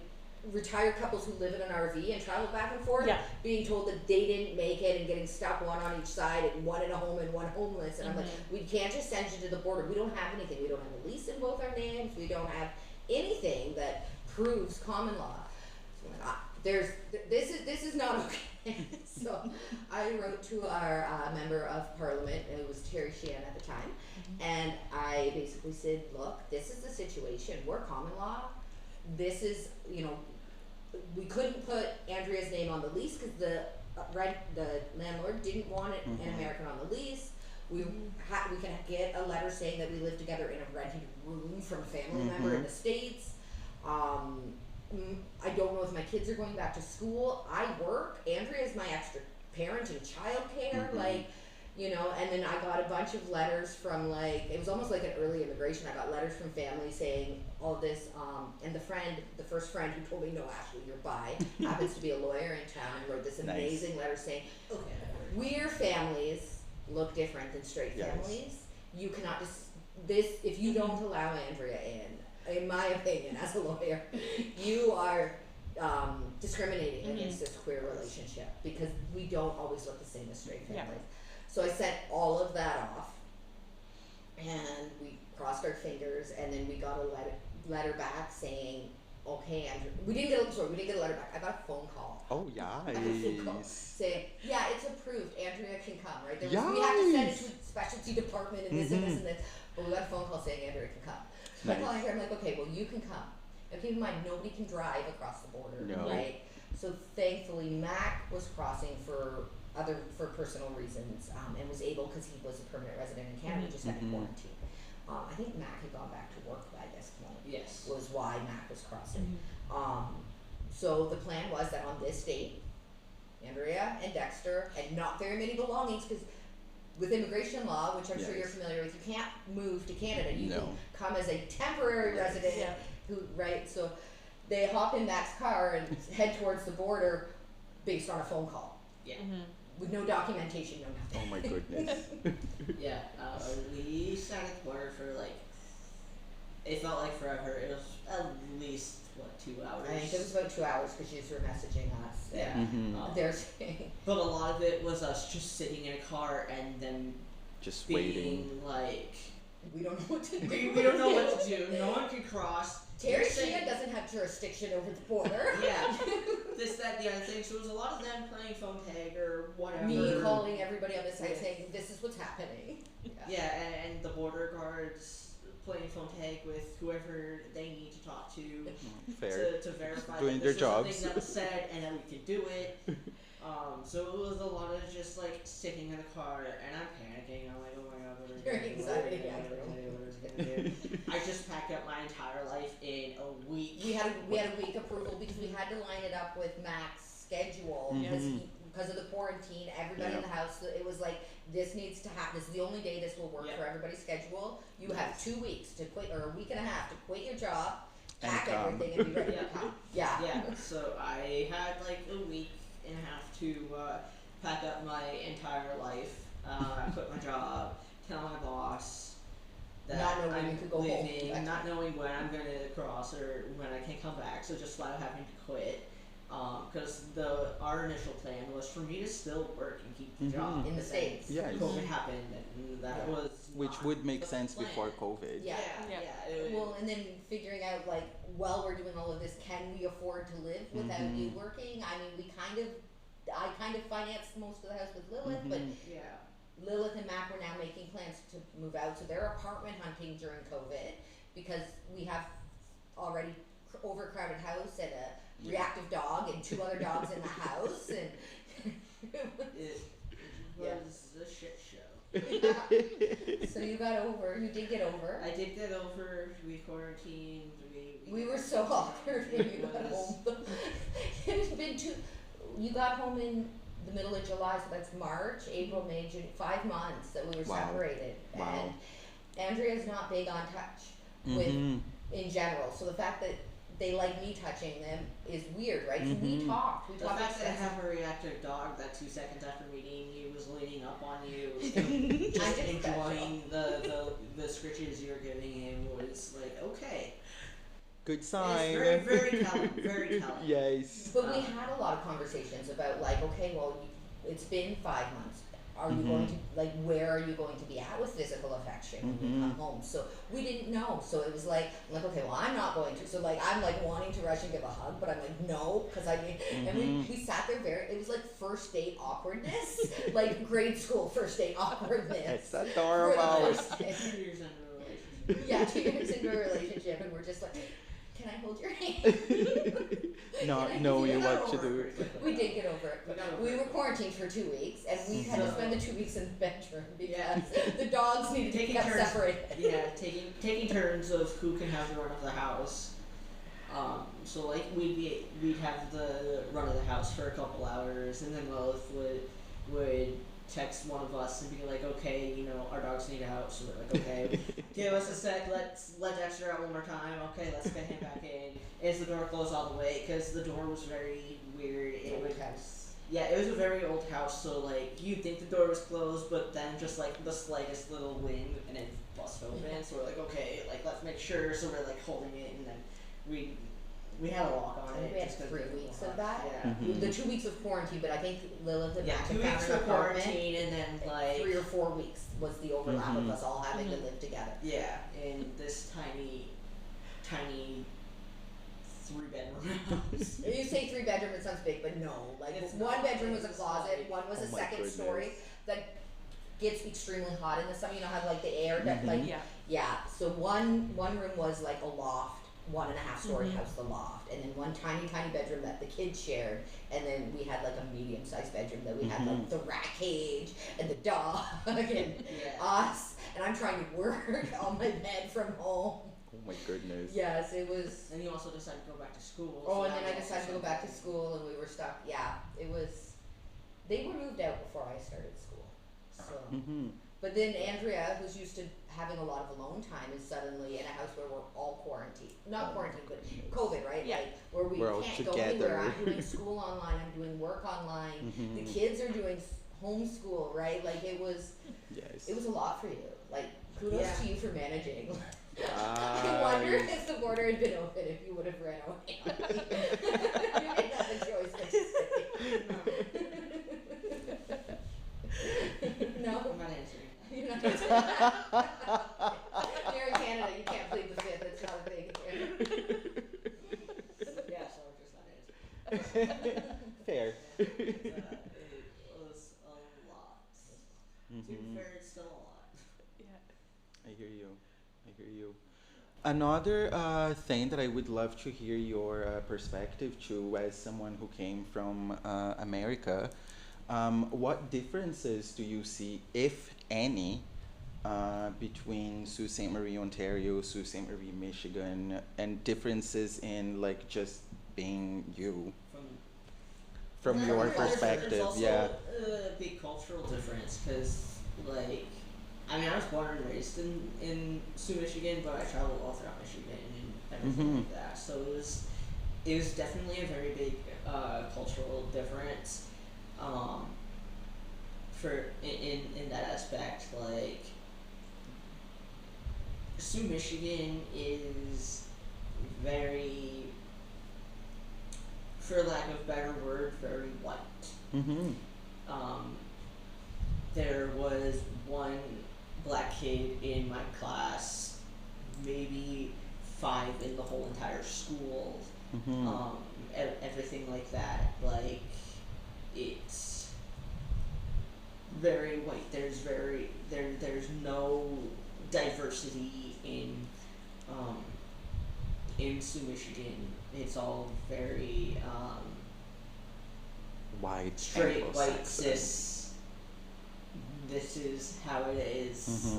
S2: retired couples who live in an RV and travel back and forth, being told that they didn't make it and getting stuck one on each side and one in a home and one homeless. And I'm like, we can't just send you to the border. We don't have anything. We don't have a lease in both our names. We don't have anything that proves common law. So I'm like, this is not okay. So I wrote to our member of parliament, and it was Terry Sheehan at the time, and I basically said, look, this is the situation. We're common law. This is, you know, we couldn't put Andrea's name on the lease because the landlord didn't want it, an American on the lease. We can get a letter saying that we live together in a rented room from a family member in the States. I don't know if my kids are going back to school. I work. Andrea's my extra parent in childcare. Like, you know, and then I got a bunch of letters from, like, it was almost like an early immigration. I got letters from family saying all this, and the first friend who told me, no, actually, you're bi, happens to be a lawyer in town, and wrote this amazing letter saying, queer families look different than straight families. You cannot if you don't allow Andrea in my opinion, as a lawyer, you are discriminating against this queer relationship because we don't always look the same as straight families. So I sent all of that off, and we crossed our fingers, and then we got a letter back saying, okay, Andrea, we didn't get a letter back. I got a phone call.
S4: Oh, yeah.
S2: Saying, yeah, it's approved. Andrea can come, right? We have to send it to a specialty department and this and this and this, but we got a phone call saying Andrea can come. So I call Andrea, I'm like, okay, well, you can come. Now keep in mind, nobody can drive across the border, right? So thankfully, Mac was crossing for personal reasons, and was able, because he was a permanent resident in Canada, just had to quarantine. I think Mac had gone back to work by this point.
S3: Yes.
S2: Was why Mac was crossing. So the plan was that on this date, Andrea and Dexter had not very many belongings, because with immigration law, which I'm sure you're familiar with, you can't move to Canada. You can come as a temporary resident, so they hop in Mac's car and head towards the border based on a phone call.
S3: Yeah.
S2: With no documentation, no nothing.
S4: Oh my goodness.
S3: We sat at the border for it felt like forever. It was at least, 2 hours?
S2: I think it was about 2 hours because you were messaging us.
S3: But a lot of it was us just sitting in a car and then
S4: just
S3: being
S4: waiting.
S2: We don't know what to do.
S3: We don't know what to do. No one can cross.
S2: Terry Sheehan doesn't have jurisdiction over the border.
S3: This, that, the other thing. So it was a lot of them playing phone tag or whatever.
S2: Me calling everybody on the site saying, this is what's happening.
S3: And the border guards playing phone tag with whoever they need to talk to to verify
S4: doing
S3: that
S4: their
S3: this
S4: jobs.
S3: was something that was said and that we could do it. So it was a lot of just sitting in the car and I'm panicking. I'm like, oh my god, what are we gonna do? I just packed up my entire life in a week.
S2: We had a week approval because we had to line it up with Mac's schedule because of the quarantine. Everybody in the house, it was like, this needs to happen. This is the only day this will work for everybody's schedule. You have 2 weeks to quit, or a week and a half to quit your job, pack everything, and be ready to come.
S3: So I had a week and a half to pack up my entire life. I quit my job, tell my boss that
S2: not knowing
S3: I'm
S2: you could go
S3: leaving,
S2: home.
S3: not knowing when I'm going to cross or when I can come back, so just flat out having to quit. Because our initial plan was for me to still work and keep the job
S2: in the States.
S3: COVID happened, and that was
S4: which would make sense before COVID.
S2: Well, and then figuring out while we're doing all of this, can we afford to live without you working? I mean, I kind of financed most of the house with Lilith, but Lilith and Mac were now making plans to move out, so they're apartment hunting during COVID because we have already overcrowded house and a reactive dog and 2 other dogs in the house, and
S3: it was a shit show.
S2: So you did get over.
S3: I did get over. We quarantined.
S2: We were so awkward when you got home. It's been you got home in the middle of July, so that's March, April, May, June, 5 months that we were separated. And Andrea's not big on touch. with
S4: Mm-hmm.
S2: in general. So the fact that they like me touching them is weird, right? So we
S4: Mhm.
S2: talked. We
S3: The
S2: talked
S3: fact that I
S2: extensively.
S3: have a reactive dog that 2 seconds after meeting you was leaning up on you,
S2: I'm
S3: just
S2: just
S3: enjoying the scritches you were giving him was like, okay.
S4: Good
S3: It's
S4: sign.
S3: very telling, very telling.
S4: Yes.
S2: But we had a lot of conversations about like, okay, well, it's been 5 months. Are you going to like where are you going to be at with physical affection when you come home? So we didn't know. So it was like I'm like, okay, well, I'm not going to. So like I'm like wanting to rush and give a hug, but I'm like no, because and we sat there it was like first date awkwardness, like grade school first date awkwardness.
S4: It's adorable.
S3: 2 years into a relationship.
S2: Yeah, 2 years into a relationship, and we're just like, can I hold your hand?
S4: Not knowing what to do.
S2: We did get over it. We were quarantined for 2 weeks, and we had to spend the 2 weeks in the bedroom because the dogs needed to be kept separated.
S3: Yeah, taking turns of who can have the run of the house. So like we'd have the run of the house for a couple hours, and then Lilith would text one of us and be like, okay, you know, our dogs need out. So we're like, okay, give us a sec. Let's let Dexter out one more time. Okay, let's get him back in. Is the door closed all the way? Because the door was very weird. Yeah, it was a very old house, so like you'd think the door was closed, but then just like the slightest little wind and it bust open. So we're like, okay, like let's make sure. So we're like holding it, and then we had a lock on
S2: I think
S3: it.
S2: we had
S3: just 'cause
S2: 3
S3: it was
S2: weeks
S3: so
S2: of that.
S3: hot. Yeah.
S2: The 2 weeks of quarantine, but I think Lilith and
S3: Yeah,
S2: Matt
S3: 2
S2: had
S3: weeks
S2: found
S3: of
S2: an apartment.
S3: quarantine, and then like
S2: 3 or 4 weeks was the overlap of us all having to live together.
S3: yeah, in this tiny 3-bedroom house.
S2: You say 3 bedroom, it sounds big, but no. Like
S3: It's
S2: one
S3: not.
S2: bedroom was a
S3: It's
S2: closet,
S3: like-
S2: one was
S4: Oh
S2: a
S4: my
S2: second
S4: goodness.
S2: story that gets extremely hot in the summer. You know how like the air that like
S1: Yeah.
S2: So one room was like a loft, 1.5 story house, the loft, and then one tiny bedroom that the kids shared, and then we had like a medium sized bedroom that we had like the rat cage and the dog and
S3: Yeah.
S2: us, and I'm trying to work on my bed from home.
S4: Oh my goodness.
S2: Yes, it was.
S3: And you also decided to go back to school.
S2: Oh,
S3: so
S2: and
S3: that
S2: then I
S3: was
S2: decided to go
S3: also
S2: back to
S3: something.
S2: school, and we were stuck. Yeah, it was. They were moved out before I started school, so. But then Andrea, who's used to having a lot of alone time, is suddenly in a house where we're all quarantined. Not quarantined, but COVID, right?
S1: Yeah.
S2: Like where we
S4: We're all
S2: can't go
S4: together.
S2: anywhere. I'm doing school online. I'm doing work online. The kids are doing homeschool, right? Like it was
S4: Yes.
S2: a lot for you. Like kudos
S3: Yeah.
S2: to you for managing. I wonder if the border had been open, if you would have ran away. You didn't have a choice but to stay. No.
S3: I'm not answering.
S2: You're not. You're in Canada. You can't plead the fifth. It's not a thing here.
S3: Yeah, so I'm just not answering.
S4: Fair.
S3: It was a lot. To be fair, it's still a lot.
S1: Yeah.
S4: I hear you. Another thing that I would love to hear your perspective to, as someone who came from America, what differences do you see, if any, between Sault Ste. Marie, Ontario, Sault Ste. Marie, Michigan, and differences in like just being you? From your perspective,
S3: there's also
S4: yeah.
S3: a big cultural difference because, like, I mean, I was born and raised in Sault, Michigan, but I traveled all throughout Michigan and everything like that. So it was definitely a very big cultural difference. For in that aspect, like Sault, Michigan is very, for lack of a better word, very white. There was one black kid in my class, maybe 5 in the whole entire school. Everything like that. Like, it's very white. There's no diversity in Sault, Michigan. It's all very
S4: White,
S3: straight white
S4: Anglo-Saxon.
S3: cis. This is how it is.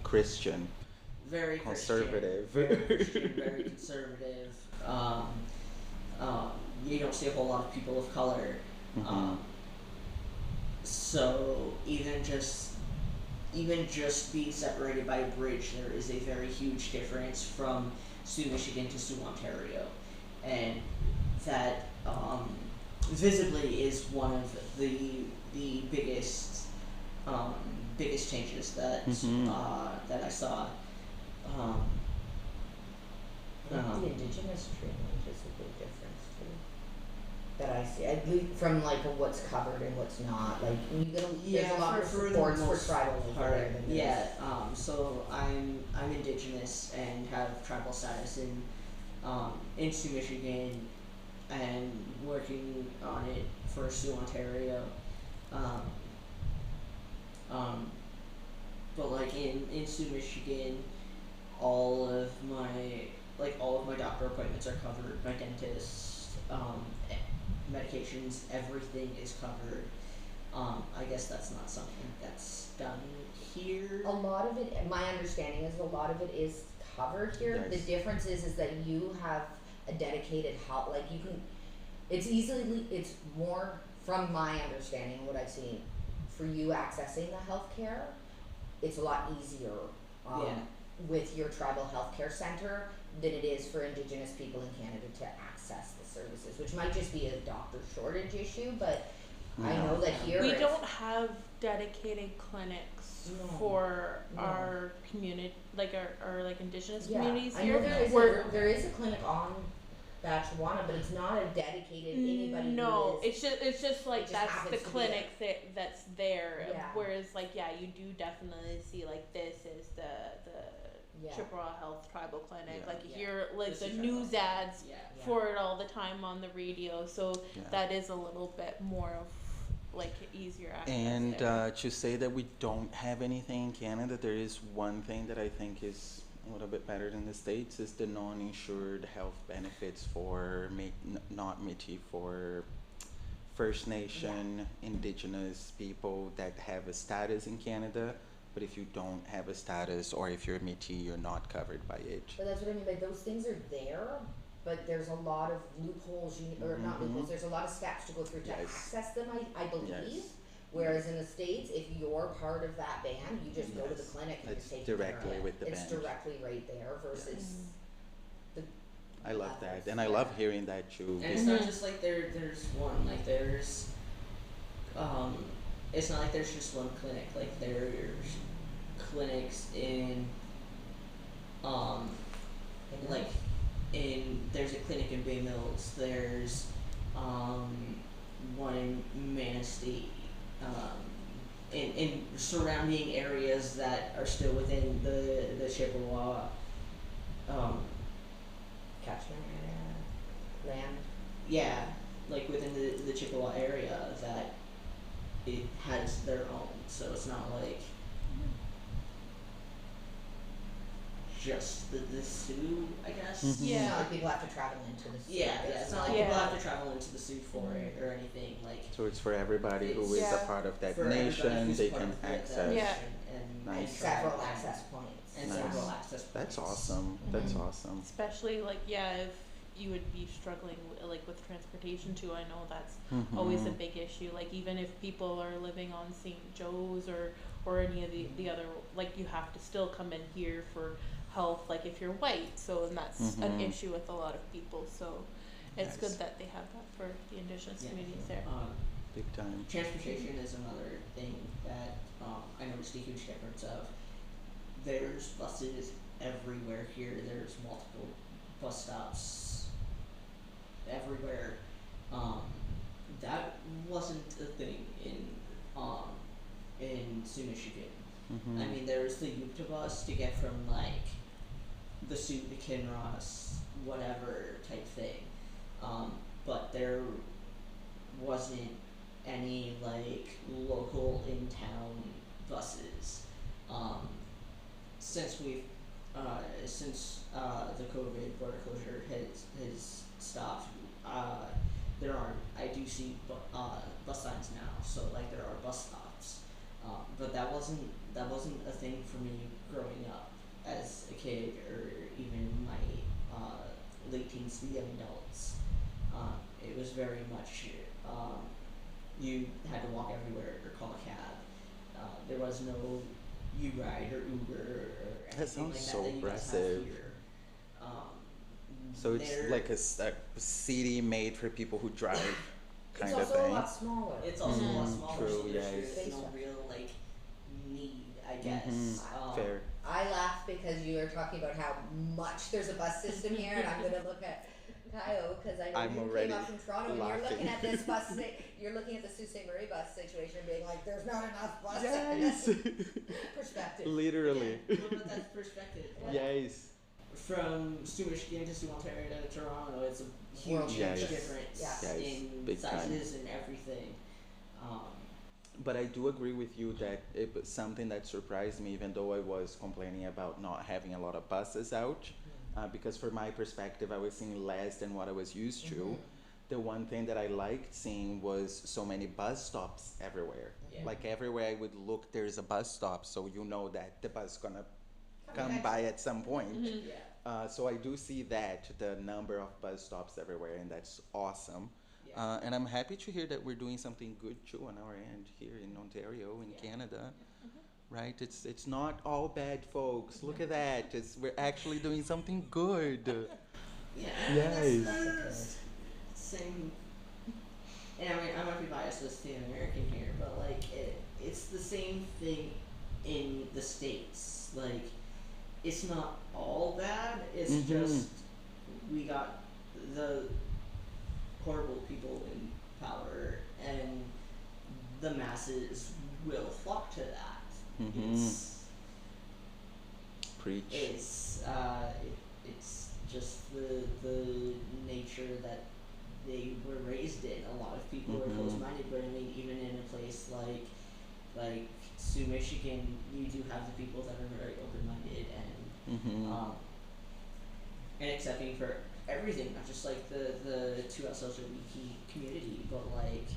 S4: Christian.
S3: Very
S4: Conservative.
S3: Christian, very conservative. You don't see a whole lot of people of color. So even just even just being separated by a bridge, there is a very huge difference from Sault, Michigan to Sault, Ontario, and that visibly is one of the biggest biggest changes that that I saw. Um,
S2: I think the Indigenous treatment is a big difference too. That I see, at least from like what's covered and what's not. Like there's a lot more supports for tribal over there than
S3: yeah. So I'm Indigenous and have tribal status in Sault, Michigan, and working on it for Sault, Ontario. But like in Sault, Michigan, all of my doctor appointments are covered. My dentist, medications, everything is covered. I guess that's not something that's done here.
S2: A lot of it, my understanding is a lot of it is covered here.
S4: Yes.
S2: The difference is that you have a dedicated help. Like you can, it's more from my understanding, what I've seen, for you accessing the healthcare, it's a lot easier with your tribal healthcare center than it is for Indigenous people in Canada to access the services, which might just be a doctor shortage issue, but I know that here
S1: we don't have dedicated clinics for our community, like our like Indigenous communities
S2: I
S1: here.
S2: know there is a clinic on Batchewana, but it's not a dedicated anybody.
S1: No, it's just like
S2: it just
S1: that's
S2: happens
S1: the
S2: to be
S1: clinic that's there.
S2: Yeah.
S1: Whereas like you do definitely see like this is the Chippewa Health Tribal Clinic.
S4: Yeah.
S1: Like you hear like
S3: This
S1: the
S3: is
S1: news ads
S3: Yeah.
S1: for it all the time on the radio. So that is a little bit more of like easier access.
S4: And
S1: there.
S4: to say that we don't have anything in Canada, there is one thing that I think is a little bit better than the States, is the non-insured health benefits for not Métis, for First Nation, Indigenous people that have a status in Canada, but if you don't have a status or if you're Métis, you're not covered by it.
S2: But that's what I mean, like those things are there, but there's a lot of loopholes, or not loopholes, there's a lot of steps to go through to access them, I believe.
S4: Yes.
S2: Whereas in the States, if you're part of that band, you just go to the clinic and
S4: It's
S2: you're taken
S4: directly
S2: care of.
S4: with the
S2: It's
S4: band.
S2: directly right there versus the
S4: I love that, and I love hearing that too.
S3: And it's not just like there's one, like there's it's not like there's just one clinic, like there's clinics in there's a clinic in Bay Mills, there's one in Manistee, in surrounding areas that are still within the Chippewa
S2: catchment area, land.
S3: yeah, like within the Chippewa area that it has their own, so it's not like just the Sioux, I guess.
S2: It's not like people have to travel into the city.
S3: Yeah, it's not like people have to travel into the Sioux for it or anything, like
S4: So it's for everybody who is a part of that
S3: for everybody
S4: nation,
S3: who's
S4: they
S3: part
S4: can
S3: of that
S4: access.
S3: nation
S1: Yeah.
S3: and
S4: Nice.
S2: Several
S3: travel
S2: access points.
S3: and
S4: Nice.
S3: several access points.
S4: That's awesome. That's awesome.
S1: Especially like if you would be struggling like with transportation too. I know that's always a big issue. Like even if people are living on St. Joe's or any of the other, like you have to still come in here for health, like if you're white. So and that's an issue with a lot of people. So it's good that they have that for the Indigenous communities there.
S4: Big time.
S3: Transportation is another thing that I noticed a huge difference of. There's buses everywhere here. There's multiple bus stops everywhere. That wasn't a thing in Sioux, Michigan. I mean, there was the Utah bus to get from like the Sioux to Kinross, whatever type thing, but there wasn't any like local in town buses. Since we've since the COVID border closure has stopped, there aren't. I do see bus signs now, so like there are bus stops, but that wasn't a thing for me growing up as a kid or even my late teens to young adults. It was very much you had to walk everywhere or call a cab. There was no you ride or Uber or anything
S4: sounds
S3: like
S4: so
S3: that you guys
S4: impressive.
S3: have here.
S4: So it's
S3: They're-
S4: like a city made for people who drive,
S2: It's
S4: kind of
S2: also
S4: thing.
S2: a lot smaller.
S3: It's also a lot
S4: Mhm,
S3: smaller,
S4: true,
S3: so there's
S4: yes.
S3: no real like need, I guess.
S4: Mhm, fair.
S2: I laugh because you are talking about how much there's a bus system here, and I'm gonna look at Caio because I know
S4: I'm
S2: you
S4: already
S2: came up from Toronto and you're
S4: laughing.
S2: looking at this you're looking at the Sault Ste. Marie bus situation, being like, "There's not enough bus
S4: Yes.
S2: perspective."
S4: Literally.
S3: But that's perspective. Like,
S4: Yes.
S3: from Sault, Michigan to Sault, Ontario to Toronto, it's a
S2: World
S3: huge
S4: Yes.
S3: difference
S2: Yeah.
S4: Yes,
S3: in
S4: big time.
S3: sizes and everything.
S4: But I do agree with you that it was something that surprised me, even though I was complaining about not having a lot of buses out, because from my perspective, I was seeing less than what I was used to.
S2: Mhm.
S4: The one thing that I liked seeing was so many bus stops everywhere.
S3: Yeah.
S4: Like everywhere I would look, there's a bus stop, so you know that the bus gonna come
S2: Coming
S4: by at some point.
S3: Yeah.
S4: So I do see that, the number of bus stops everywhere, and that's awesome.
S3: Yeah.
S4: And I'm happy to hear that we're doing something good too on our end here in Ontario, in
S3: Yeah.
S4: Canada. Right? It's not all bad, folks. Look at that. We're actually doing something good.
S3: Yeah.
S4: Yes.
S3: That's the same. And I mean, I might be biased as the American here, but like it's the same thing in the States. Like, it's not all bad. It's
S4: Mhm.
S3: just we got the horrible people in power, and the masses will flock to that.
S4: Mhm. Preach.
S3: It's just the nature that they were raised in. A lot of people are
S4: Mhm.
S3: close-minded, but I mean, even in a place like Sault, Michigan, you do have the people that are very open-minded
S4: Mhm.
S3: and accepting for everything, not just like the 2S LGBT community, but like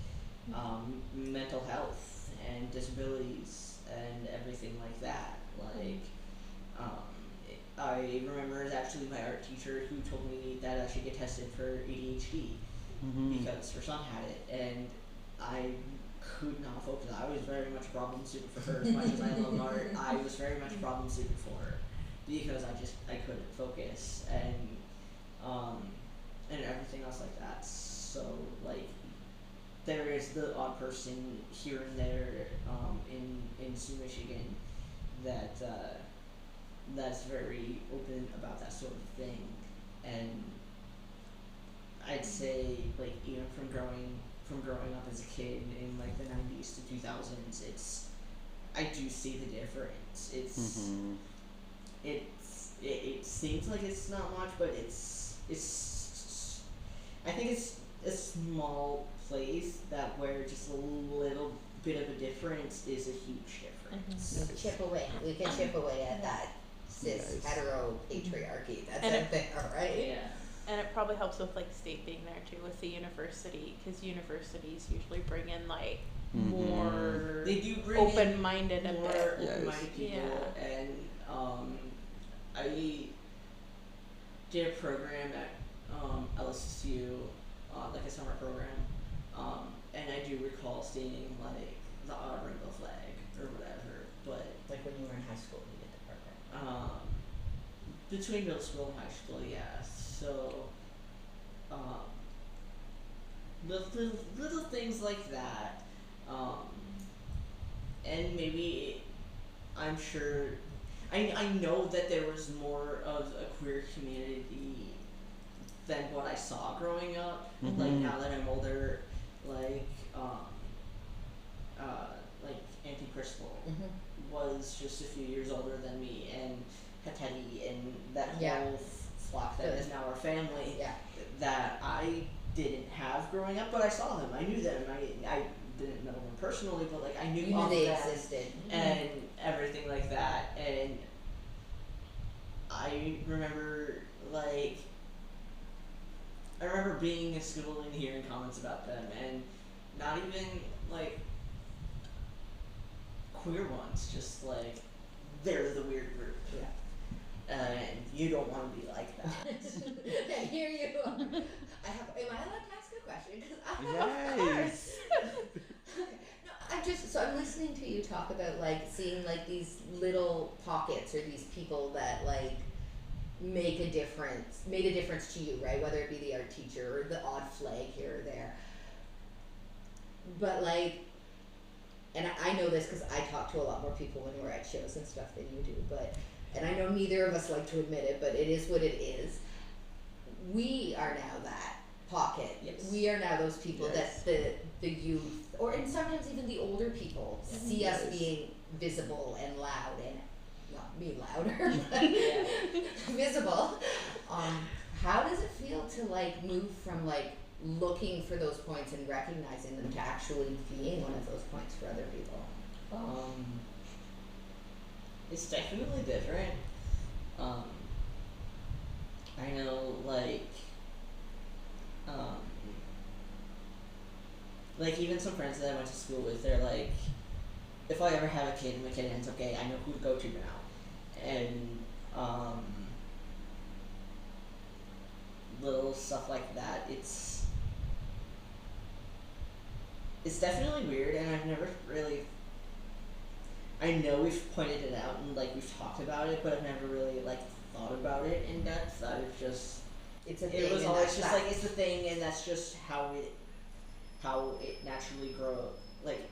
S3: mental health and disabilities and everything like that. Like, I remember it was actually my art teacher who told me that I should get tested for ADHD
S4: Mhm.
S3: because her son had it, and I could not focus. I was very much problem suited for her. As much as I love art, I was very much problem suited for her because I couldn't focus and everything else like that. So like, there is the odd person here and there in Sault, Michigan that that's very open about that sort of thing, and I'd say like even from growing up as a kid in like the 90s to 2000s, I do see the difference.
S4: Mhm.
S3: It seems like it's not much, but I think it's a small place that where just a little bit of a difference is a huge difference.
S2: We chip away. We can chip away at that cis
S4: Yes.
S2: hetero patriarchy. That's
S1: And
S2: a thing, right?
S3: Yeah.
S1: And it probably helps with like state being there too with the university, because universities usually bring in like
S4: Mhm.
S1: more
S3: They do bring
S1: open-minded
S3: in
S1: a
S3: more
S1: bit.
S4: Yes.
S3: open-minded people,
S1: Yeah.
S3: and I did a program at LSU, like a summer program, and I do recall seeing like the odd rainbow flag or whatever, but
S2: Like when you were in high school, you did the program.
S3: between middle school and high school, yeah. So, little things like that, and maybe I'm sure I know that there was more of a queer community than what I saw growing up. Like
S4: Mhm.
S3: now that I'm older, like like Auntie Crystal was just a few years older than me, and Hattie and that whole
S2: Yeah.
S3: flock that is now our family
S2: Yeah.
S3: that I didn't have growing up, but I saw them, I knew them, I didn't know them personally, but like I knew
S2: You knew
S3: of
S2: they
S3: them
S2: existed.
S3: and everything like that, and I remember being in school and hearing comments about them, and not even like queer ones, just like they're the weird group.
S2: Yeah.
S3: And you don't want to be like that.
S2: And here you are. Am I allowed to ask a question? Because I have
S4: Yes.
S2: Okay. No, I I'm listening to you talk about like seeing like these little pockets or these people that like made a difference to you, right? Whether it be the art teacher or the odd flag here or there. But like, and I know this because I talk to a lot more people when we're at shows and stuff than you do, and I know neither of us like to admit it, but it is what it is. We are now that pocket.
S3: Yes.
S2: We are now those people
S3: Yes.
S2: that the youth, and sometimes even the older people, see us being visible and loud, and not me louder, but visible. How does it feel to like move from like looking for those points and recognizing them to actually being one of those points for other people?
S3: It's definitely different. I know, like even some friends that I went to school with, they're like, if I ever have a kid and my kid ends up gay, I know who to go to now. And, little stuff like that, it's definitely weird, and I've never really, I know we've pointed it out and like we've talked about it, but I've never really like thought about it in depth. I was just, it was always just like, it's the thing, and that's just how it naturally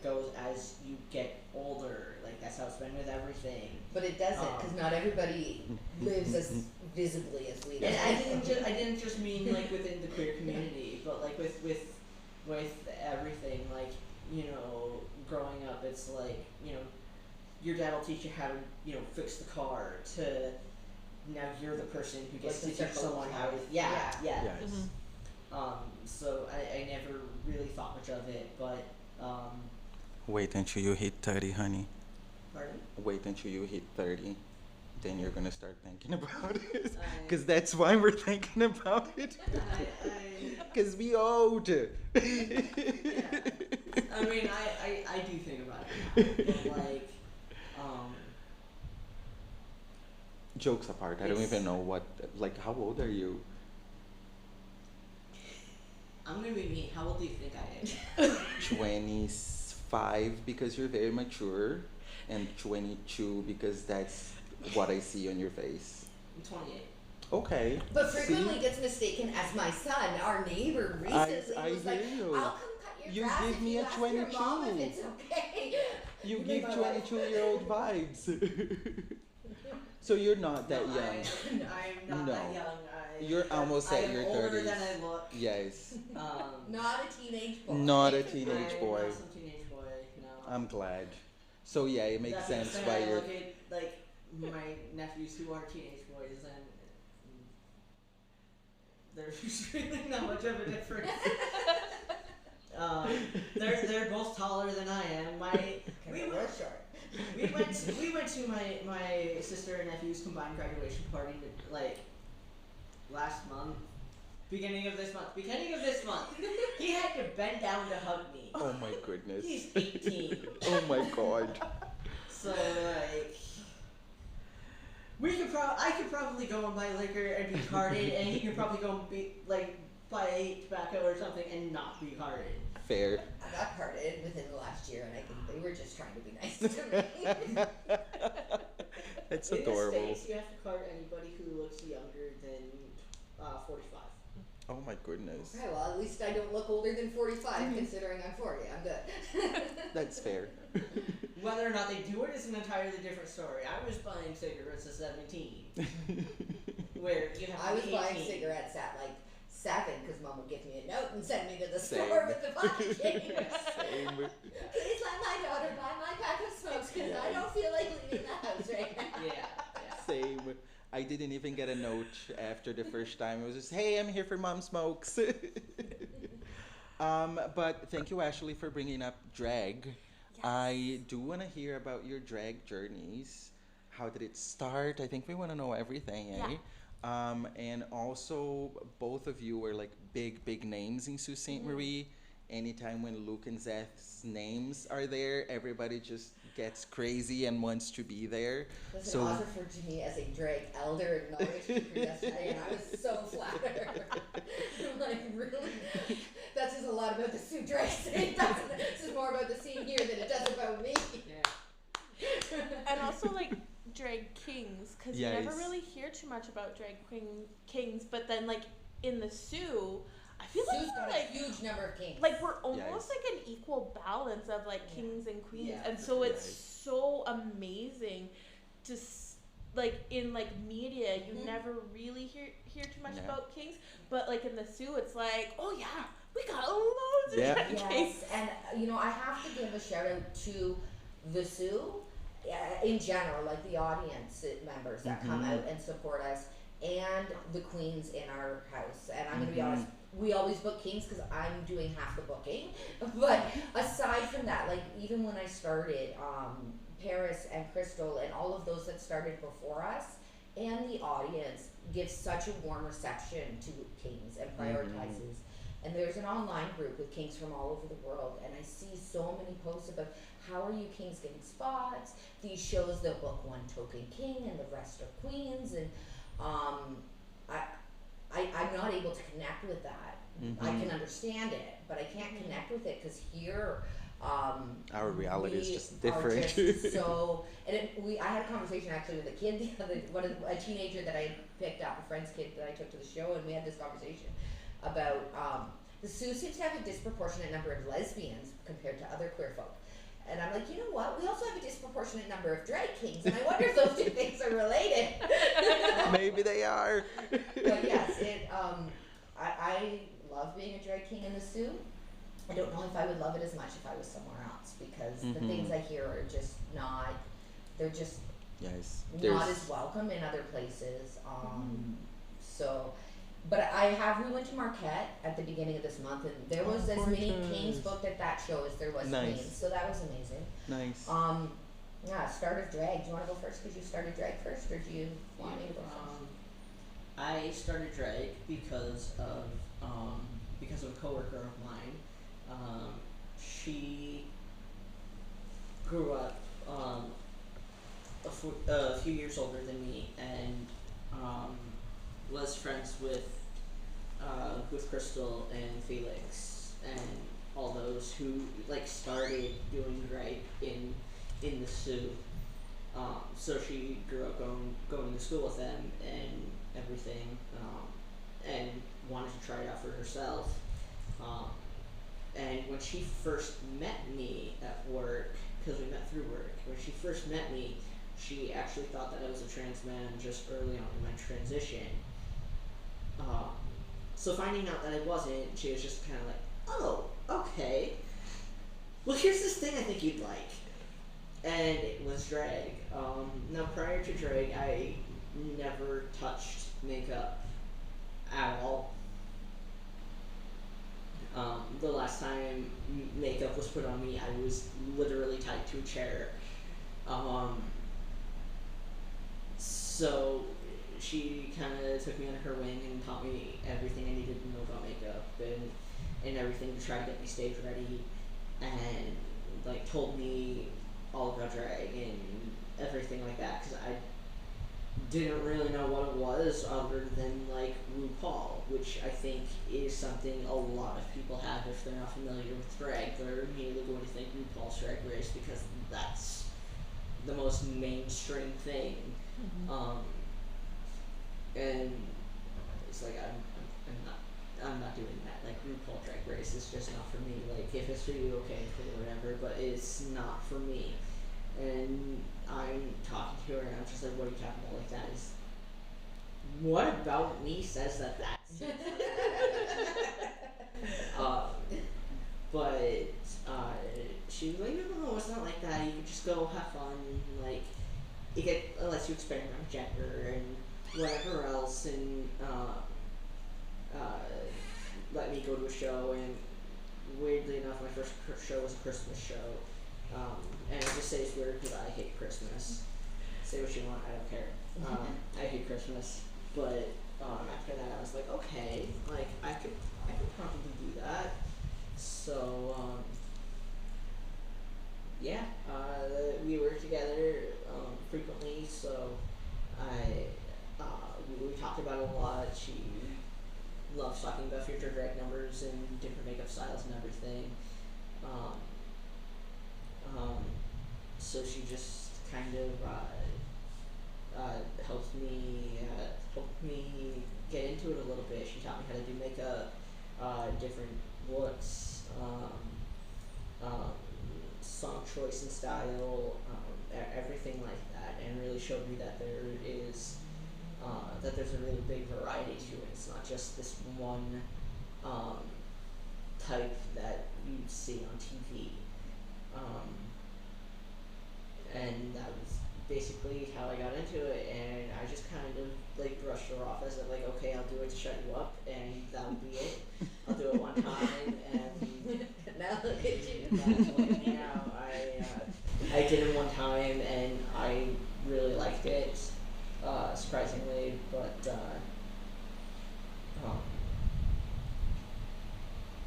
S3: goes as you get older. Like that's how it's been with everything.
S2: But it doesn't, because not everybody lives as visibly as we do.
S3: And I didn't just mean like within the queer community, but like with everything. Like, you know, growing up, it's like, you know, your dad will teach you how to, you know, fix the car, to now you're the person who gets
S2: Like
S3: to teach someone how to,
S4: Yes.
S3: so I never really thought much of it, but,
S4: Wait until you hit 30, honey.
S3: pardon?
S4: Wait until you hit 30. Then you're gonna start thinking about it. Because that's why we're thinking about it. Because we old.
S3: Yeah. I mean, I do think about it now, but like,
S4: Jokes apart, I don't even know what, like, how old are you?
S3: I'm gonna be mean. How old do you think I am?
S4: 25 because you're very mature, and 22 because that's what I see on your face.
S3: I'm 28.
S4: Okay.
S2: But frequently gets mistaken as my son. Our neighbor recently
S4: I
S2: was like,
S4: hear you.
S2: I'll come cut your
S4: You
S2: grass
S4: give
S2: if
S4: me
S2: you
S4: a
S2: ask your mom
S4: 22.
S2: if it's okay.
S4: You
S2: You
S4: give
S2: make my life-
S4: 22-year-old vibes. So you're not that
S3: No,
S4: young.
S3: I'm not
S4: No.
S3: that young.
S4: You're almost at your
S3: I am older
S4: 30s.
S3: than I look.
S4: Yes.
S2: Not a teenage boy.
S4: Not a teenage
S3: I'm
S4: boy.
S3: not some teenage boy, no.
S4: I'm glad. So yeah, it makes
S3: That being
S4: sense
S3: said,
S4: why
S3: I
S4: you're.
S3: look at like my nephews who are teenage boys, and there's really not much of a difference. They're both taller than I am.
S2: We're short.
S3: We went to my sister and nephew's combined graduation party like last month. Beginning of this month. He had to bend down to hug me.
S4: Oh my goodness.
S3: He's 18.
S4: Oh my god.
S3: So like, I could probably go and buy liquor and be carded, and he could probably go and be like buy tobacco or something and not be carded.
S4: Fair.
S2: I got carded within the last year, and I think they were just trying to be nice to me.
S4: That's
S3: In
S4: adorable.
S3: the States, you have to card anybody who looks younger than 45.
S4: Oh my goodness.
S2: Okay, well, at least I don't look older than 45, considering I'm 40. I'm good.
S4: That's fair.
S3: Whether or not they do it is an entirely different story. I was buying cigarettes at 17, where you have
S2: I
S3: to
S2: was
S3: be
S2: buying
S3: 18.
S2: cigarettes at like 7 because Mom would give me a note and send me to the
S4: Same.
S2: store with the packaging.
S4: Same.
S2: Please let my daughter buy my pack of smokes because I don't feel like leaving the house right now.
S3: Yeah.
S4: Same. I didn't even get a note after the first time. It was just, hey, I'm here for Mom Smokes. But thank you, Ashley, for bringing up drag.
S1: Yes.
S4: I do want to hear about your drag journeys. How did it start? I think we want to know everything, eh?
S1: Yeah.
S4: And also, both of you were like big names in Sault Ste. Marie. Anytime when Luke and Zeph's names are there, everybody just gets crazy and wants to be there.
S2: Listen, Oz referred to me as a drag elder acknowledged me for yesterday, and I was so flattered. I'm like, really? That's his a lot about the Sioux dress. It doesn't. This is more about the scene here than it does about me.
S3: Yeah.
S1: And also like drag kings, because you
S4: Yes.
S1: never really hear too much about drag kings, but then like in the Sioux, I feel like
S2: Sioux's
S1: we're
S2: got
S1: like
S2: a huge number of kings.
S1: like we're almost
S4: Yes.
S1: like an equal balance of like
S2: Yeah.
S1: kings and queens,
S3: Yeah,
S1: and
S3: for
S1: so
S3: sure.
S1: it's so amazing to like in like media you
S2: Mhm.
S1: never really hear too much
S4: Yeah.
S1: about kings, but like in the Sioux it's like, oh yeah, we got loads of
S4: Yeah.
S1: drag kings.
S2: Yes, and I have to give a shout out to the Sioux in general, like the audience members that come
S4: Mhm.
S2: out and support us, and the queens in our house. And I'm gonna be
S4: Mhm.
S2: honest, we always book kings because I'm doing half the booking. But aside from that, like even when I started, Paris and Crystal and all of those that started before us, and the audience gives such a warm reception to kings and prioritizes. And there's an online group with kings from all over the world, and I see so many posts about how are you kings getting spots, these shows that book one token king and the rest are queens, and I'm not able to connect with that. I can understand it, but I can't connect with it because here
S4: Our reality is
S2: we
S4: just
S2: are
S4: different.
S2: just so, and I had a conversation actually with a kid the other, a teenager that I picked up, a friend's kid that I took to the show, and we had this conversation about the Sioux seems to have a disproportionate number of lesbians compared to other queer folk. And I'm like, you know what? We also have a disproportionate number of drag kings, and I wonder if those two things are related.
S4: Maybe they are.
S2: But yes, I love being a drag king in the Sioux. I don't know if I would love it as much if I was somewhere else, because the things I hear are just not, they're just
S4: Yes.
S2: not as welcome in other places. So, but we went to Marquette at the beginning of this month, and there was as many kings booked at that show as there was
S4: Nice.
S2: queens, so that was amazing.
S4: Nice.
S2: Yeah, start of drag. Do you want to go first because you started drag first, or do you want me to go first?
S3: I started drag because of a coworker of mine. She grew up a few years older than me, and was friends with Crystal and Felix and all those who like started doing drag in the Sioux. So she grew up going to school with them and everything, and wanted to try it out for herself. And when she first met me at work, because we met through work, when she first met me, she actually thought that I was a trans man just early on in my transition. So finding out that I wasn't, she was just kind of like, oh, okay. Well, here's this thing I think you'd like. And it was drag. Now, prior to drag, I never touched makeup at all. The last time makeup was put on me, I was literally tied to a chair. So she kind of took me under her wing and taught me everything I needed to know about makeup and everything to try to get me stage ready, and like told me all about drag and everything like that, because I didn't really know what it was other than like RuPaul, which I think is something a lot of people have if they're not familiar with drag. They're immediately going to think RuPaul's Drag Race because that's the most mainstream thing. And it's like I'm not doing that. Like RuPaul Drag Race is just not for me. Like if it's for you, okay, for whatever, but it's not for me. And I'm talking to her and I'm just like, what are you talking about? Like that is, what about me says that that's but she was like, no, it's not like that. You can just go have fun. Like it lets you experiment with gender and whatever else, and let me go to a show. And weirdly enough, my first show was a Christmas show. And I just say it's weird because I hate Christmas. Say what you want, I don't care. I hate Christmas, but after that I was like, okay, like I could probably do that. So yeah, we work together frequently. So we talked about it a lot. She loves talking about future drag numbers and different makeup styles and everything. Um, so she just kind of helped me get into it a little bit. She taught me how to do makeup, different looks, song choice and style, everything like that, and really showed me that there's a really big variety to it. It's not just this one type that you see on TV. And that was basically how I got into it, and I just kind of like brushed her off as like, okay, I'll do it to shut you up, and that'll be it. I'll do it one time, and
S2: Now look at you.
S3: that's what, you know, I did it one time, and I really liked it, surprisingly, but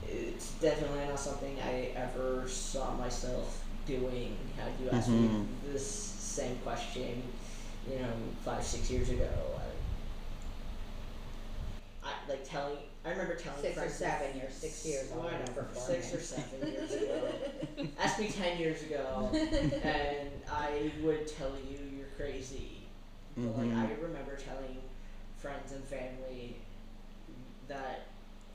S3: it's definitely not something I ever saw myself doing. Had you asked me this same question, 5-6 years ago, I remember telling
S2: 6 or
S3: friends
S2: 7 years, 6 years.
S3: whatever, 6 or 7 years ago. Ask me 10 years ago, and I would tell you you're crazy. But like, I remember telling friends and family that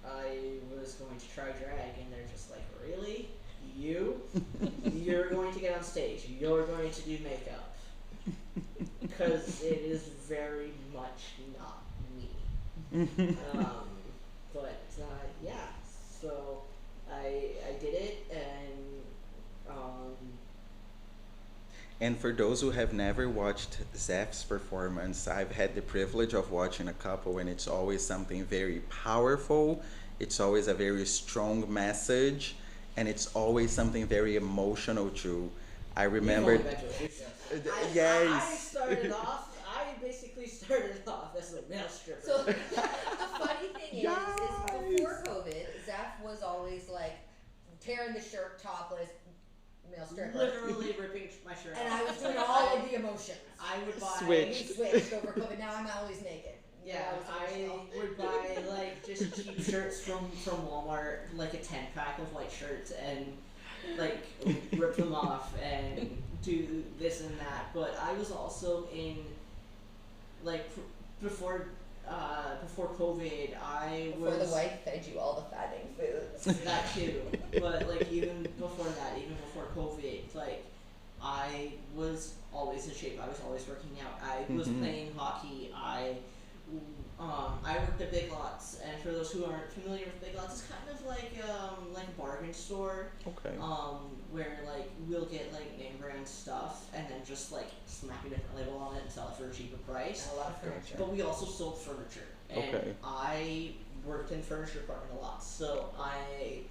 S3: I was going to try drag, and they're just like, really? You're going to get on stage, you're going to do makeup, because it is very much not me. But yeah, so I did it,
S4: And for those who have never watched Zeph's performance, I've had the privilege of watching a couple, and it's always something very powerful. It's always a very strong message, and it's always something very emotional too. I remember. Yes.
S3: I basically started off as a male stripper.
S2: So the funny thing is before COVID, Zeph was always like tearing the shirt topless, male stripper.
S3: Literally ripping my shirt off.
S2: And I was doing all of the emotions.
S3: I would buy.
S2: We switched over COVID. Now I'm always naked.
S3: Yeah, I would buy like just cheap shirts from Walmart, like a 10-pack of white shirts, and like rip them off and do this and that. But I was also in like before COVID,
S2: Before the wife fed you all the fattening foods.
S3: That too. But like even before that, even before COVID, like I was always in shape. I was always working out. I was playing hockey. I worked at Big Lots, and for those who aren't familiar with Big Lots, it's kind of like a bargain store.
S4: Okay.
S3: Where like we'll get like name brand stuff and then just like smack a different label on it and sell it for a cheaper price.
S2: And a lot of furniture.
S3: But we also sold furniture, and
S4: Okay.
S3: I worked in furniture department a lot, so I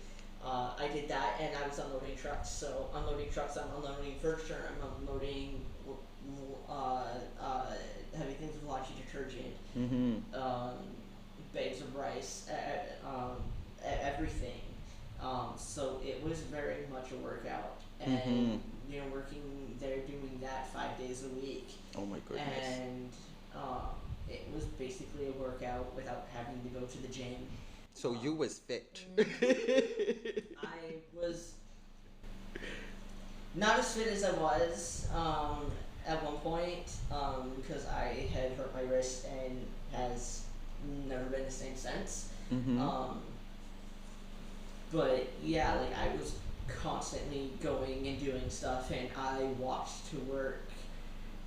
S3: did that, and I was unloading trucks. So unloading trucks, I'm unloading furniture, I'm unloading heavy things of laundry detergent, bags of rice, everything. So it was very much a workout, and working there, doing that 5 days a week.
S4: Oh my goodness.
S3: And it was basically a workout without having to go to the gym.
S4: So you was fit.
S3: I was not as fit as I was at one point, because I had hurt my wrist and has never been the same since. But yeah, like I was constantly going and doing stuff, and I walked to work.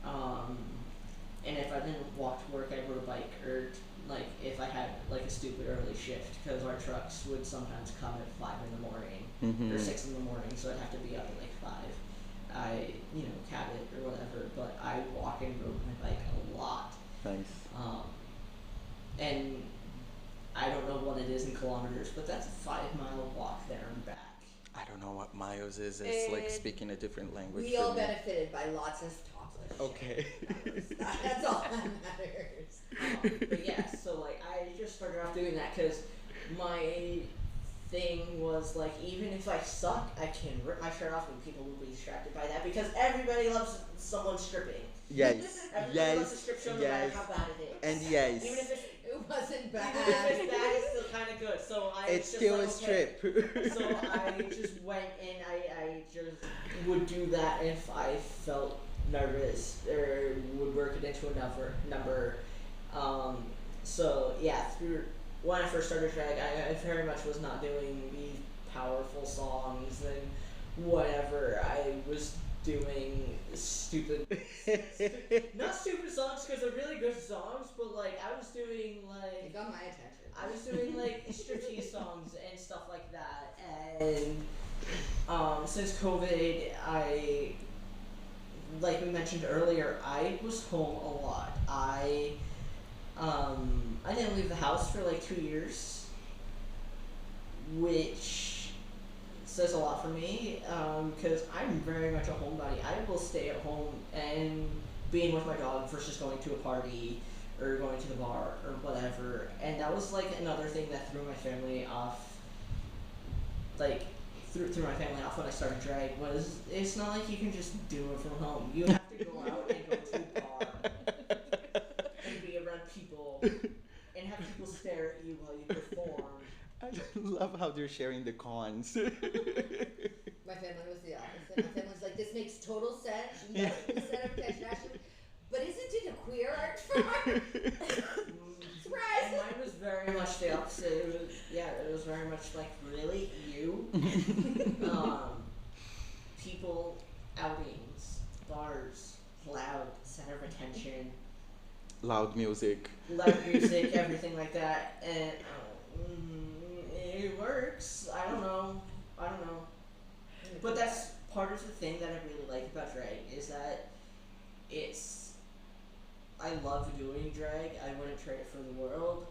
S3: And if I didn't walk to work, I rode a bike, or like if I had like a stupid early shift, because our trucks would sometimes come at 5 in the morning or 6 in the morning, so I'd have to be up at like 5. I cab it or whatever, but I walk and rode my bike a lot.
S4: Nice.
S3: And I don't know what it is in kilometers, but that's a 5-mile walk there and back.
S4: I don't know what miles is. It's like speaking a different language.
S2: We all benefited by lots of topless.
S4: Okay.
S2: That's all that matters.
S3: But yeah, so like I just started off doing that because my thing was like, even if I suck, I can rip my shirt off and people will be distracted by that because everybody loves someone stripping.
S4: Yes.
S3: Everybody loves a
S4: Yes.
S3: strip show no
S4: Yes.
S3: matter how bad it is.
S4: And yes.
S3: Even if it's
S2: It wasn't bad.
S3: even if it's bad, it's still kind of good. So I
S4: It's
S3: was just
S4: still
S3: like,
S4: a
S3: okay.
S4: strip.
S3: So I just went and I just would do that if I felt nervous or would work it into a number. So yeah, through when I first started drag, I very much was not doing these powerful songs and whatever. I was doing not stupid songs because they're really good songs, but like I was doing
S2: It
S3: like
S2: got my attention.
S3: I was doing like striptease songs and stuff like that. And since COVID, like we mentioned earlier, I was home a lot. I didn't leave the house for like 2 years, which says a lot for me because I'm very much a homebody. I will stay at home and being with my dog versus going to a party or going to the bar or whatever. And that was like another thing that threw my family off. Like threw my family off when I started drag was it's not like you can just do it from home. You have to go out and go to a bar and be around people and have people stare at you while you perform.
S4: I love how they're sharing the cons.
S2: My family was the opposite. My family was like, this makes total sense. You know, the set of attention. But isn't it a queer art form? Surprise!
S3: And mine was very much the opposite. It was very much like, really? You? People, outings, bars, loud, center of attention,
S4: Loud music.
S3: everything like that. And it works. I don't know. But that's part of the thing that I really like about drag is that I love doing drag. I wouldn't trade it for the world.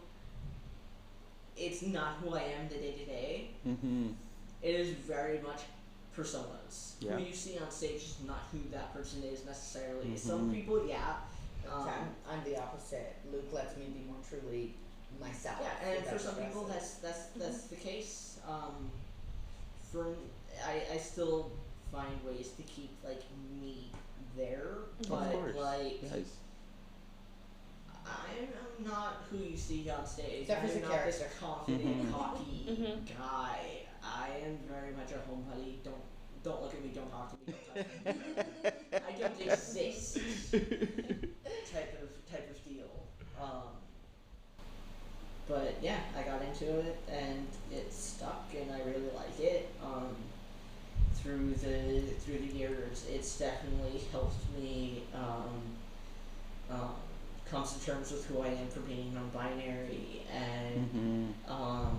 S3: It's not who I am the day to day.
S4: Mm-hmm.
S3: It is very much personas.
S4: Yeah.
S3: Who you see on stage is not who that person is necessarily.
S4: Mm-hmm.
S3: Some people, yeah.
S2: I'm the opposite. Luke lets me be more truly myself.
S3: Yeah, and for
S2: without
S3: some people
S2: stressing.
S3: that's the case. I still find ways to keep like me there, but
S4: Of course.
S3: like
S4: Yes.
S3: I'm not who you see on stage.
S2: Zephyr's
S3: I'm
S2: a
S3: not this
S2: character.
S3: confident,
S4: Mhm.
S3: cocky
S1: Mhm.
S3: guy. I am very much a homebody. Don't look at me. Don't talk to me. Don't touch me. I don't exist. type of deal. But yeah, I got into it and it stuck, and I really like it. Through the years, it's definitely helped me come to terms with who I am for being non-binary, and
S4: Mm-hmm.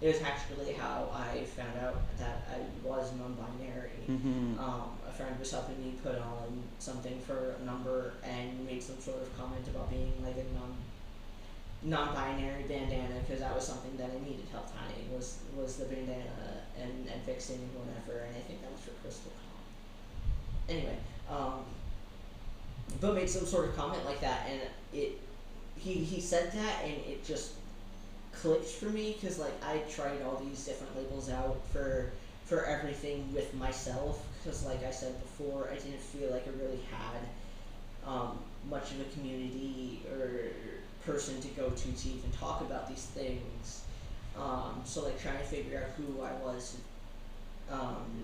S3: it was actually how I found out that I was non-binary.
S4: Mm-hmm.
S3: A friend was helping me put on something for a number and made some sort of comment about being like a non-binary bandana because that was something that I needed help tying was the bandana and fixing and whatever, and I think that was for Crystal Con. Anyway, but made some sort of comment like that, and he said that, and it just clicked for me because like I tried all these different labels out for everything with myself because like I said before, I didn't feel like I really had much of a community or person to go to even talk about these things. So like trying to figure out who I was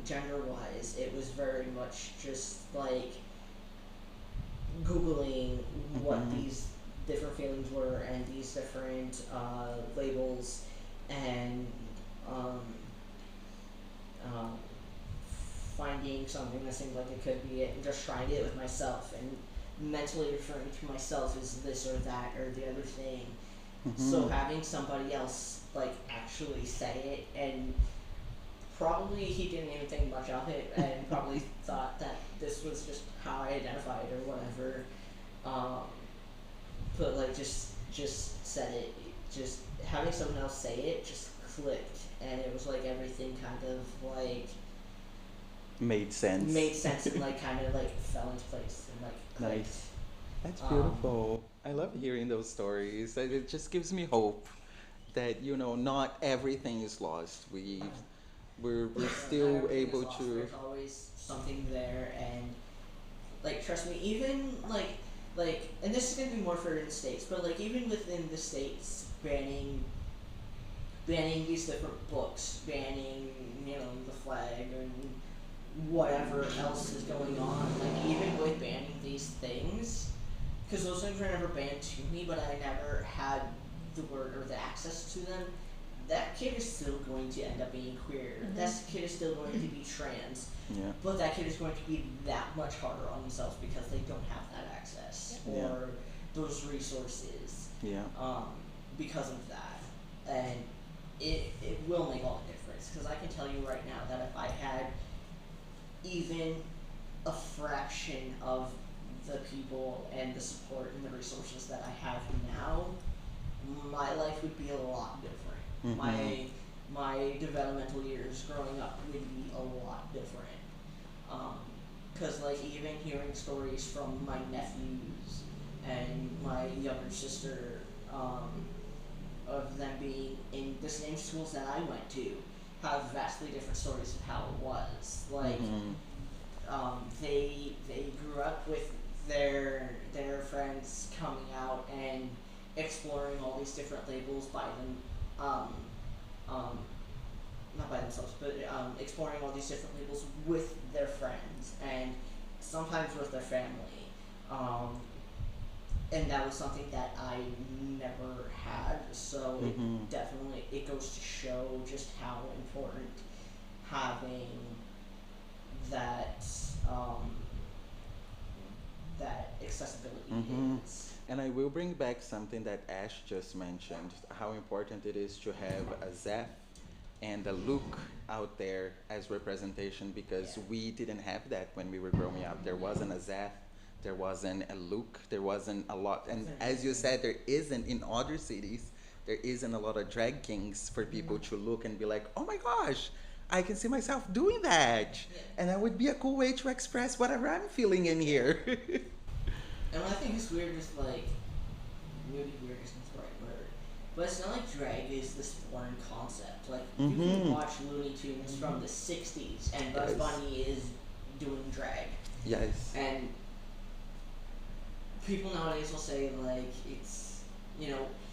S3: gender wise, it was very much just like Googling what
S4: Mhm.
S3: these different feelings were and these different labels and finding something that seemed like it could be it and just trying it with myself and mentally referring to myself as this or that or the other thing.
S4: Mm-hmm.
S3: So having somebody else like actually say it, and probably he didn't even think much of it and probably thought that this was just how I identified or whatever. But like just said it, just having someone else say it just clicked, and it was like everything kind of like
S4: Made sense.
S3: and like kind of like fell into place and like clicked.
S4: Nice. That's beautiful. I love hearing those stories. It just gives me hope that not everything is lost. We're still
S3: Not everything is
S4: able
S3: lost.
S4: to.
S3: There's always something there, and like trust me, even and this is gonna be more for the states, but like even within the states, banning these different books, banning the flag and whatever else is going on. Like even with banning these things, because those things were never banned to me, but I never had the word or the access to them. That kid is still going to end up being queer. That kid is still going to be trans.
S4: Yeah.
S3: But that kid is going to be that much harder on themselves because they don't have that access or those resources.
S4: Yeah.
S3: Because of that, and it will make all the difference. Because I can tell you right now that if I had even a fraction of the people and the support and the resources that I have now, my life would be a lot different. My developmental years growing up would be a lot different. Because like even hearing stories from my nephews and my younger sister, of them being in the same schools that I went to, have vastly different stories of how it was. Like they grew up with their friends coming out and exploring all these different labels by them, not by themselves, but exploring all these different labels with their friends and sometimes with their family. And that was something that I never had, so it goes to show just how important having that that accessibility is.
S4: And I will bring back something that Ash just mentioned, how important it is to have a Zeph and a Luke out there as representation, because we didn't have that when we were growing up. There wasn't a Zeph, there wasn't a Luke, there wasn't a lot. And as you said, there isn't in other cities, there isn't a lot of drag kings for people to look and be like, oh my gosh, I can see myself doing that. And that would be a cool way to express whatever I'm feeling in here.
S3: And what I think is weird is like, maybe weird isn't the right word, but it's not like drag is this foreign concept. Like you can watch Looney Tunes from the '60s, and Bugs Bunny is doing drag.
S4: Yes.
S3: And people nowadays will say like it's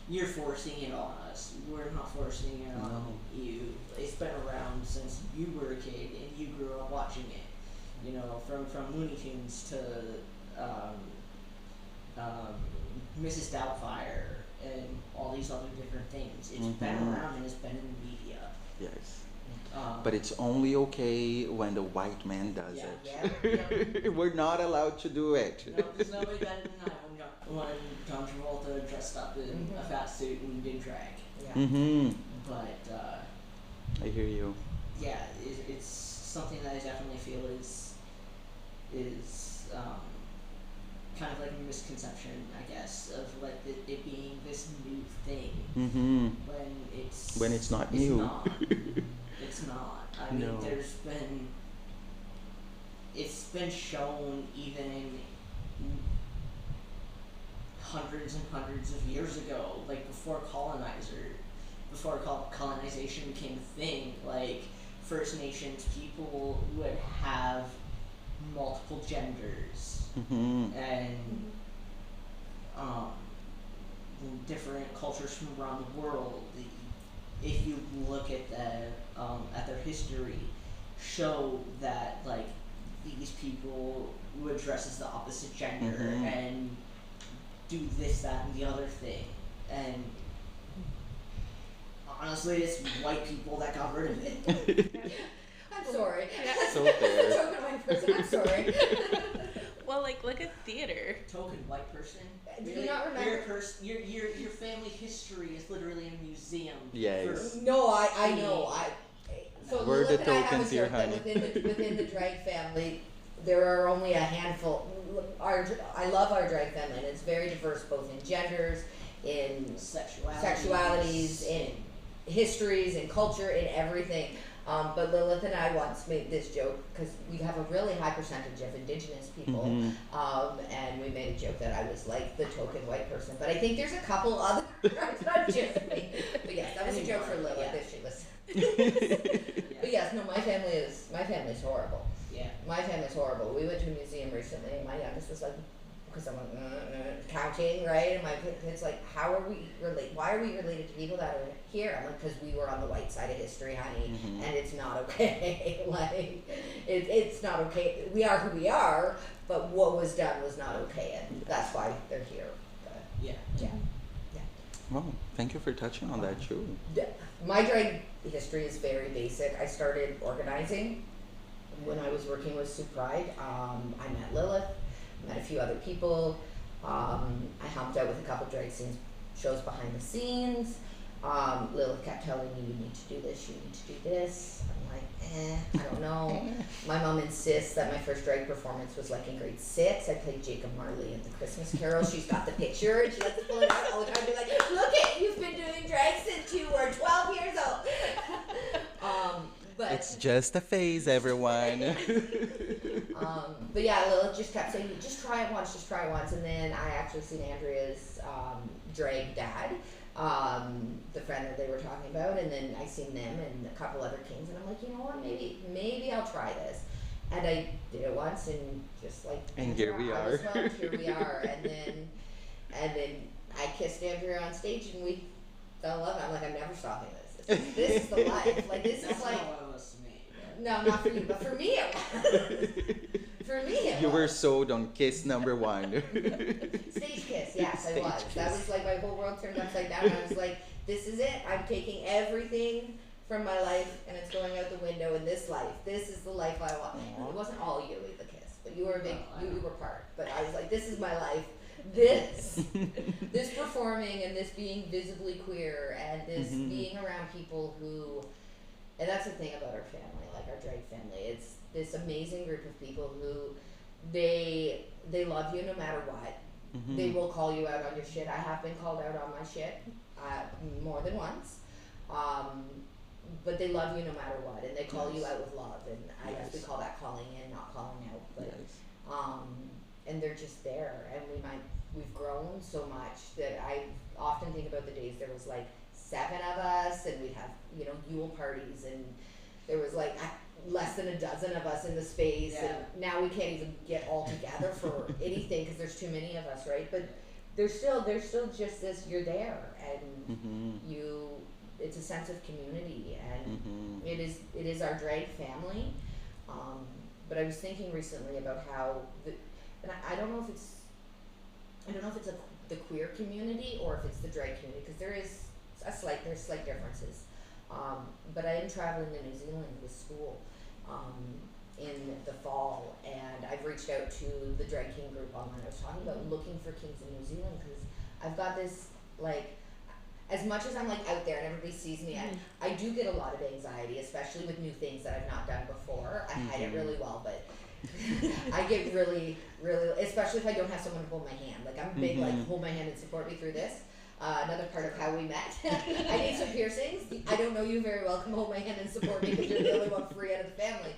S3: you're forcing it on us. We're not forcing it on you. It's been around since you were a kid and you grew up watching it. From Looney Tunes to Mrs. Doubtfire and all these other different things. It's been around and it's been in the media.
S4: Yes. But it's only okay when the white man does it.
S3: Yeah.
S4: We're not allowed to do it.
S3: No, there's nobody better than I when John Travolta dressed up in a fat suit and did drag.
S2: Yeah.
S3: But
S4: I hear you.
S3: Yeah, it's something that I definitely feel is kind of like a misconception, I guess, of like it being this new thing when it's
S4: not new.
S3: Not. It's not. I mean, it's been shown even hundreds and hundreds of years ago, like before colonization became a thing. Like First Nations people would have multiple genders. And different cultures from around the world, if you look at their history, show that like these people would dress as the opposite gender and do this, that, and the other thing. And honestly, it's white people that got rid of it.
S2: I'm sorry.
S4: So fair.
S2: Token white person, I'm sorry.
S1: Well, like, look at theater.
S3: Token white person.
S2: Do you not remember?
S3: Your family history is literally in a museum.
S4: Yes.
S2: No, I know. So
S4: We're
S2: Lilith
S4: the
S2: and I have
S4: tokens
S2: a
S4: here,
S2: joke that
S4: honey.
S2: within the drag family, there are only a handful. I love our drag family, and it's very diverse, both in genders, in sexualities, in histories, in culture, in everything. But Lilith and I once made this joke because we have a really high percentage of Indigenous people, and we made a joke that I was like the token white person. But I think there's a couple other, it's not just me. But yes, that was a joke for Lilith if she was. But yes, no, my family is horrible.
S3: Yeah.
S2: My family's horrible. We went to a museum recently, and my youngest was like, because I'm like, counting, right? And my kid's like, why are we related to people that are here? I'm like, because we were on the white side of history, honey, and it's not okay. Like, it's not okay. We are who we are, but what was done was not okay, and that's why they're here. But,
S3: Yeah.
S4: Well, thank you for touching on that too.
S2: My drag history is very basic. I started organizing when I was working with Sue Pride. I met Lilith, met a few other people. I helped out with a couple drag scenes shows behind the scenes. Lilith kept telling me, you need to do this, you need to do this. I'm like, I don't know. My mom insists that my first drag performance was like in grade 6. I played Jacob Marley in the Christmas Carol. She's got the picture and she likes to pull it out all the time and be like, look it, you've been doing drag since you were 12 years old. But
S4: it's just a phase, everyone.
S2: But yeah, Lilith just kept saying, just try it once. And then I actually seen Andrea's drag dad, the friend that they were talking about, and then I seen them and a couple other kings, and I'm like, you know what, maybe I'll try this. And I did it once, and just like,
S4: and here we are.
S2: Here we are. And then I kissed Andrea on stage, and we fell in love. I'm like, I'm never stopping this. This is the life. Like, this
S3: That's
S2: is like.
S3: not what it was to me.
S2: No, not for you, but for me it was. For me it
S4: You
S2: was.
S4: were sold on kiss number 1.
S2: Stage kiss, yes, I
S4: Stage
S2: was.
S4: kiss.
S2: That was like my whole world turned upside down. I was like, this is it. I'm taking everything from my life and it's going out the window in this life. This is the life I want.
S4: Aww.
S2: It wasn't all you with the kiss, but you were a big, you were part. But I was like, this is my life. This performing and this being visibly queer and this being around people who, and that's the thing about our family, like our drag family. It's this amazing group of people who they love you no matter what. They will call you out on your shit. I have been called out on my shit more than once. But they love you no matter what, and they call you out with love. And I guess we call that calling in, not calling out. But and they're just there, and we've grown so much that I often think about the days there was like 7 of us, and we'd have Yule parties, and there was like less than a dozen of us in the space, and now we can't even get all together for anything because there's too many of us, right? But there's still just this, you're there, and it's a sense of community, and it is our drag family. But I was thinking recently about how and I don't know if it's the queer community or if it's the drag community, because there's slight differences. But I am traveling to New Zealand with school in the fall, and I've reached out to the Drag King group online. I was talking about looking for kings in New Zealand because I've got this, like, as much as I'm like out there and everybody sees me, I do get a lot of anxiety, especially with new things that I've not done before. I hide it really well, but I get really, really, especially if I don't have someone to hold my hand. Like, I'm big, like, hold my hand and support me through this. Another part of how we met. I need some piercings. I don't know you very well. Come hold my hand and support me because you're the only one free out of the family.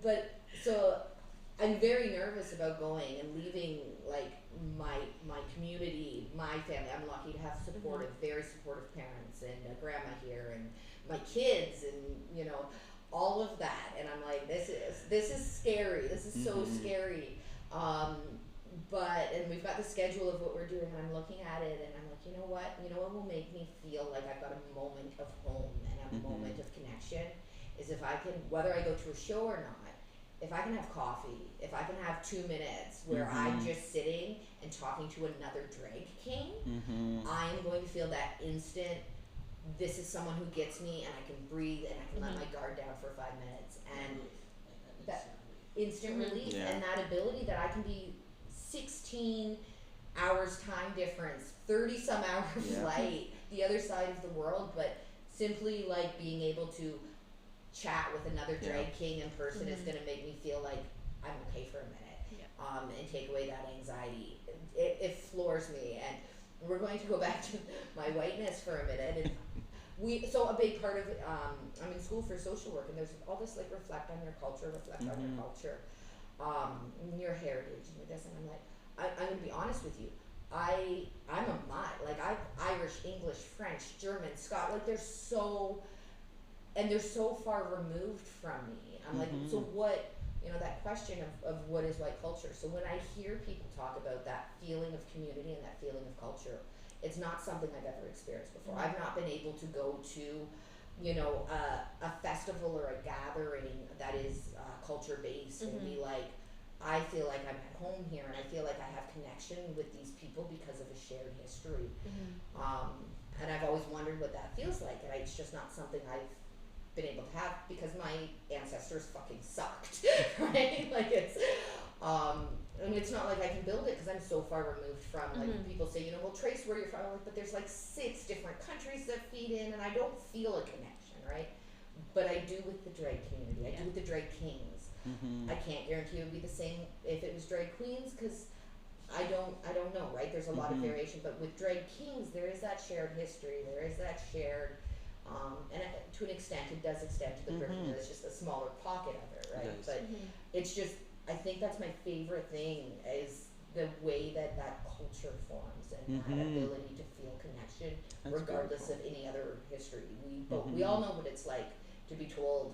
S2: But so I'm very nervous about going and leaving, like, my community, my family. I'm lucky to have very supportive parents and a grandma here and my kids and all of that. And I'm like, this is scary. This is so scary. And we've got the schedule of what we're doing, and I'm looking at it, and I'm like, you know what will make me feel like I've got a moment of home and a moment of connection is if I can, whether I go to a show or not, if I can have coffee, if I can have 2 minutes where I'm just sitting and talking to another drag king, I'm going to feel that instant, this is someone who gets me, and I can breathe, and I can let my guard down for 5 minutes, and that instant relief, and that ability that I can be 16 hours time difference, 30 some hour flight, the other side of the world, but simply like being able to chat with another drag king in person is going to make me feel like I'm okay for a minute, and take away that anxiety. It floors me, and we're going to go back to my whiteness for a minute. And So a big part of it, I'm in school for social work, and there's all this like reflect on your culture, reflect on your culture, your heritage and your this, and I'm like, I'm gonna be honest with you. I'm a mutt. Like I'm Irish, English, French, German, Scott. Like they're so far removed from me. I'm like, so what? You know, that question of what is white culture. So when I hear people talk about that feeling of community and that feeling of culture, it's not something I've ever experienced before. I've not been able to go to, you know, a festival or a gathering that is culture based and be like, I feel like I'm at home here, and I feel like I have connection with these people because of a shared history. And I've always wondered what that feels like, and it's just not something I've been able to have because my ancestors fucking sucked, right? Like it's, and it's not like I can build it because I'm so far removed from, like people say, you know, well, trace where you're from, like, but there's like 6 different countries that feed in, and I don't feel a connection, right? But I do with the drag community. I do with the drag kings. I can't guarantee it would be the same if it was drag queens because I don't know, right? There's a lot of variation, but with drag kings, there is that shared history. There is that shared, and to an extent, it does extend to the Caribbean. It's just a smaller pocket of it, right?
S4: Yes.
S2: But it's just, I think that's my favorite thing is the way that culture forms and that ability to feel connection, regardless of any other history. We all know what it's like to be told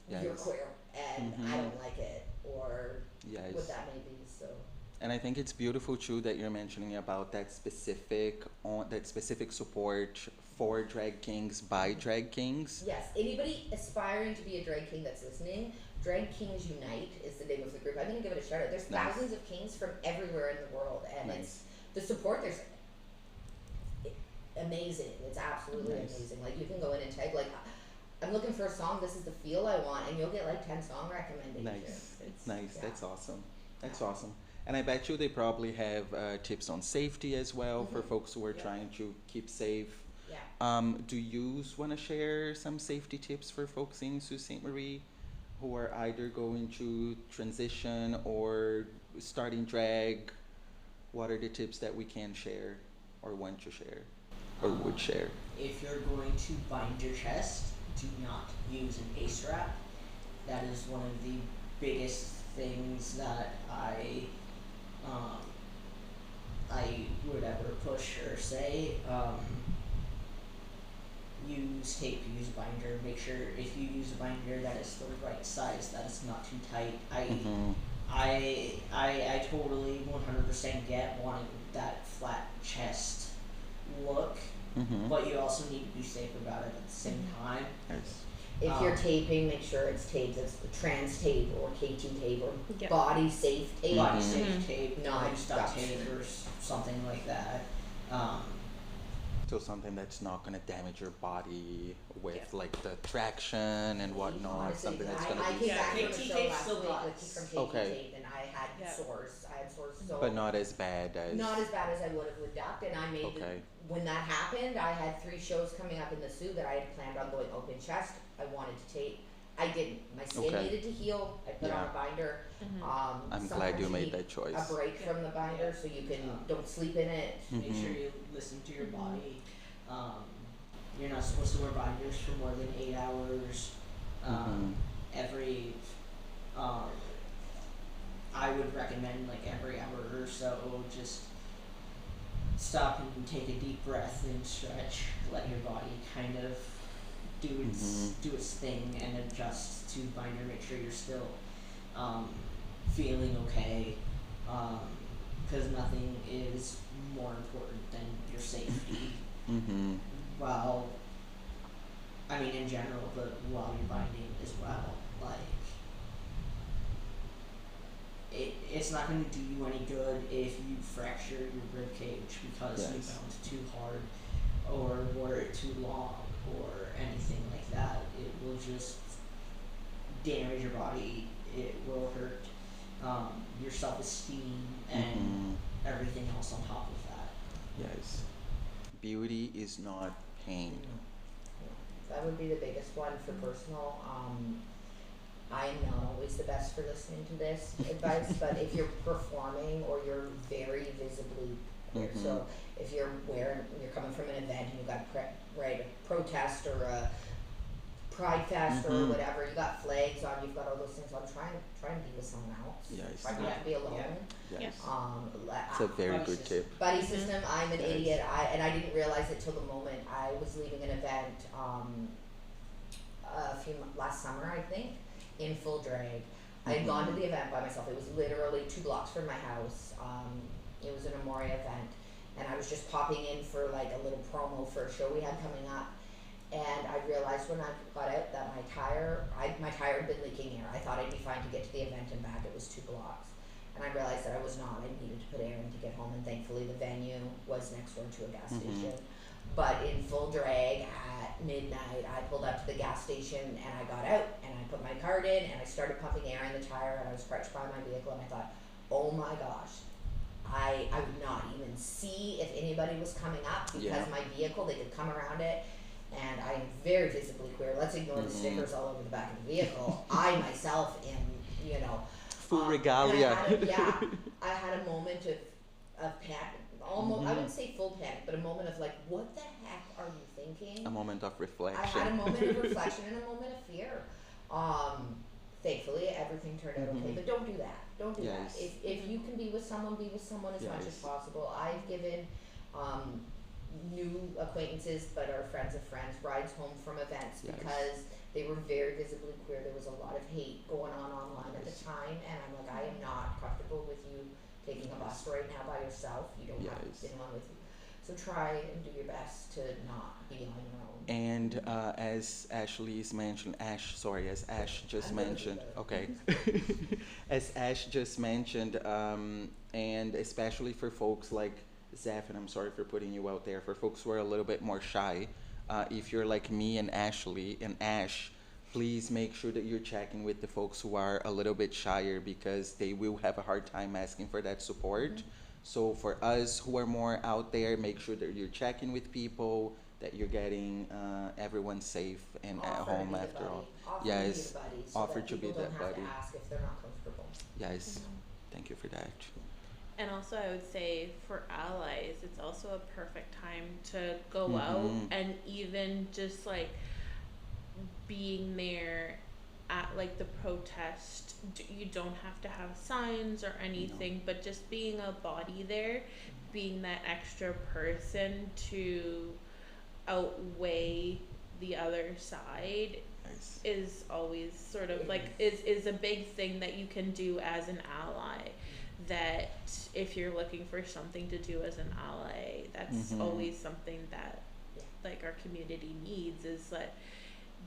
S2: you're queer and I don't like it, or what that may be. So.
S4: And I think it's beautiful too that you're mentioning about that specific support for drag kings by drag kings.
S2: Yes, anybody aspiring to be a drag king that's listening, Drag Kings Unite is the name of the group. I'm going to give it a shout out. There's thousands of kings from everywhere in the world, and it's the support. There's amazing. It's absolutely amazing. Like you can go in and type like, I'm looking for a song. This is the feel I want, and you'll get like 10 song recommendations.
S4: Nice. That's awesome. That's awesome. And I bet you they probably have tips on safety as well for folks who are trying to keep safe.
S2: Yeah.
S4: Do you want to share some safety tips for folks in Sault Ste. Marie who are either going to transition or starting drag? What are the tips that we can share or want to share or would share?
S3: If you're going to bind your chest, do not use an ace strap. That is one of the biggest things that I would ever push or say. Use tape, use a binder. Make sure if you use a binder that it's the right size, that it's not too tight. I totally 100% get wanting that flat chest look, but you also need to be safe about it at the same time.
S2: If you're taping, make sure it's tape that's trans tape or KT tape or body safe tape.
S3: Body safe tape,
S2: not
S3: duct tape or something like that.
S4: So something that's not going to damage your body with like the traction and whatnot.
S2: Honestly,
S4: something that's going to
S2: I
S4: be
S2: came back from a
S3: KT
S2: show
S3: tape
S2: last
S3: still
S2: week
S3: bites.
S2: from KT tape, and I had sores. I had sores, so
S4: but not as bad as
S2: I would have with duct. And I made when that happened, I had 3 shows coming up in the Sioux that I had planned on going open chest. I wanted to tape. I didn't. My skin needed to heal. I put on a binder.
S4: I'm glad you made that choice.
S2: A break from the binder so you can don't sleep in it.
S3: Make sure you listen to your body. You're not supposed to wear binders for more than 8 hours. Every I would recommend like every hour or so, just stop and take a deep breath and stretch. Let your body kind of do its thing and adjust to binder. Make sure you're still feeling okay, because nothing is more important than your safety. Well, I mean in general, but while you're binding as well, like it's not going to do you any good if you fracture your rib cage because you bound too hard or wore it too long or anything like that. It will just damage your body. It will hurt your self-esteem and everything else on top of that.
S4: Yes. Beauty is not pain.
S2: That would be the biggest one for personal. I'm not always the best for listening to this advice, but if you're performing or you're very visibly queer, so if you're coming from an event and you got a protest or a pride fest or whatever, you got flags on, you've got all those things on, try and be with someone else.
S4: Yes.
S2: Try not to be alone.
S4: Yes.
S2: It's
S4: a very good tip.
S2: Buddy system, I'm an idiot. I didn't realize it till the moment I was leaving an event last summer, I think, in full drag. I had gone to the event by myself. It was literally 2 blocks from my house. It was an Amoria event, and I was just popping in for like a little promo for a show we had coming up. And I realized when I got out that my tire had been leaking air. I thought I'd be fine to get to the event and back. It was 2 blocks. And I realized that I was not. I needed to put air in to get home, and thankfully the venue was next door to a gas station. But in full drag at midnight, I pulled up to the gas station and I got out and I put my card in and I started pumping air in the tire, and I was scratched by my vehicle, and I thought, oh my gosh, I would not even see if anybody was coming up because my vehicle, they could come around it. And I am very visibly queer. Let's ignore the stickers all over the back of the vehicle. I myself am,
S4: full regalia.
S2: I had a moment of panic. Almost, I wouldn't say full panic, but a moment of like, what the heck are you thinking?
S4: A moment of reflection.
S2: I had a moment of reflection and a moment of fear. Thankfully, everything turned out okay, but don't do that. Don't do that. If you can be with someone as much as possible. I've given new acquaintances, but are friends of friends, rides home from events because they were very visibly queer. There was a lot of hate going on online at the time, and I'm like, I am not comfortable with you taking a bus right now by yourself. You don't have anyone with you. So try and do your best to not be on your own.
S4: And as Ash just mentioned, as Ash just mentioned, and especially for folks like Zeph, and I'm sorry for putting you out there, for folks who are a little bit more shy, if you're like me and Ashley and Ash, please make sure that you're checking with the folks who are a little bit shyer, because they will have a hard time asking for that support. So for us who are more out there, make sure that you're checking with people, that you're getting everyone safe and at home after all. Offer to be that buddy.
S2: Ask if they're not comfortable.
S4: Thank you for that.
S1: And also, I would say for allies, it's also a perfect time to go out and even just like being there at like the protest. You don't have to have signs or anything, but just being a body there, being that extra person to outweigh the other side is always sort of like is a big thing that you can do as an ally. That if you're looking for something to do as an ally, that's always something that like our community needs, is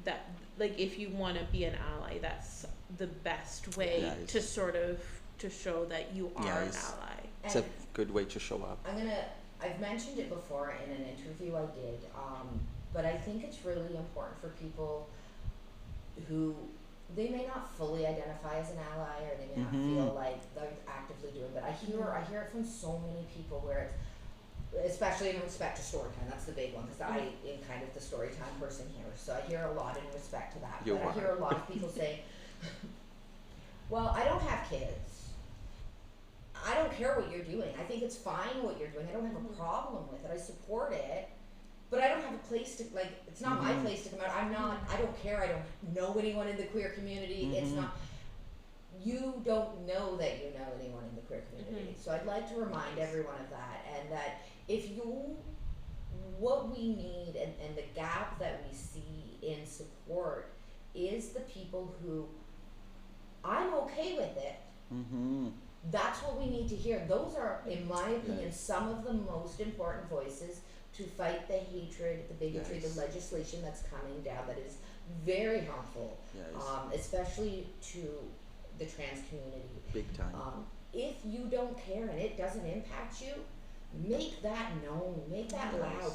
S1: that like if you want to be an ally, that's the best way to sort of to show that you are an ally.
S4: It's a good way to show up.
S2: I've mentioned it before in an interview I did, but I think it's really important for people who they may not fully identify as an ally, or they may not feel like they're actively doing, but I hear it from so many people where it's, especially in respect to story time, that's the big one, because I am kind of the story time person here, so I hear a lot in respect to that. I hear a lot of people say, well, I don't have kids. I don't care what you're doing. I think it's fine what you're doing. I don't have a problem with it. I support it. But I don't have a place to, like, it's not my place to come out. I don't care. I don't know anyone in the queer community. It's not, you don't know that you know anyone in the queer community. So I'd like to remind everyone of that, and that what we need and the gap that we see in support is the people who, I'm okay with it. That's what we need to hear. Those are, in my opinion, some of the most important voices to fight the hatred, the bigotry, the legislation that's coming down that is very harmful, especially to the trans community.
S4: Big time.
S2: If you don't care and it doesn't impact you, make that known, make that loud.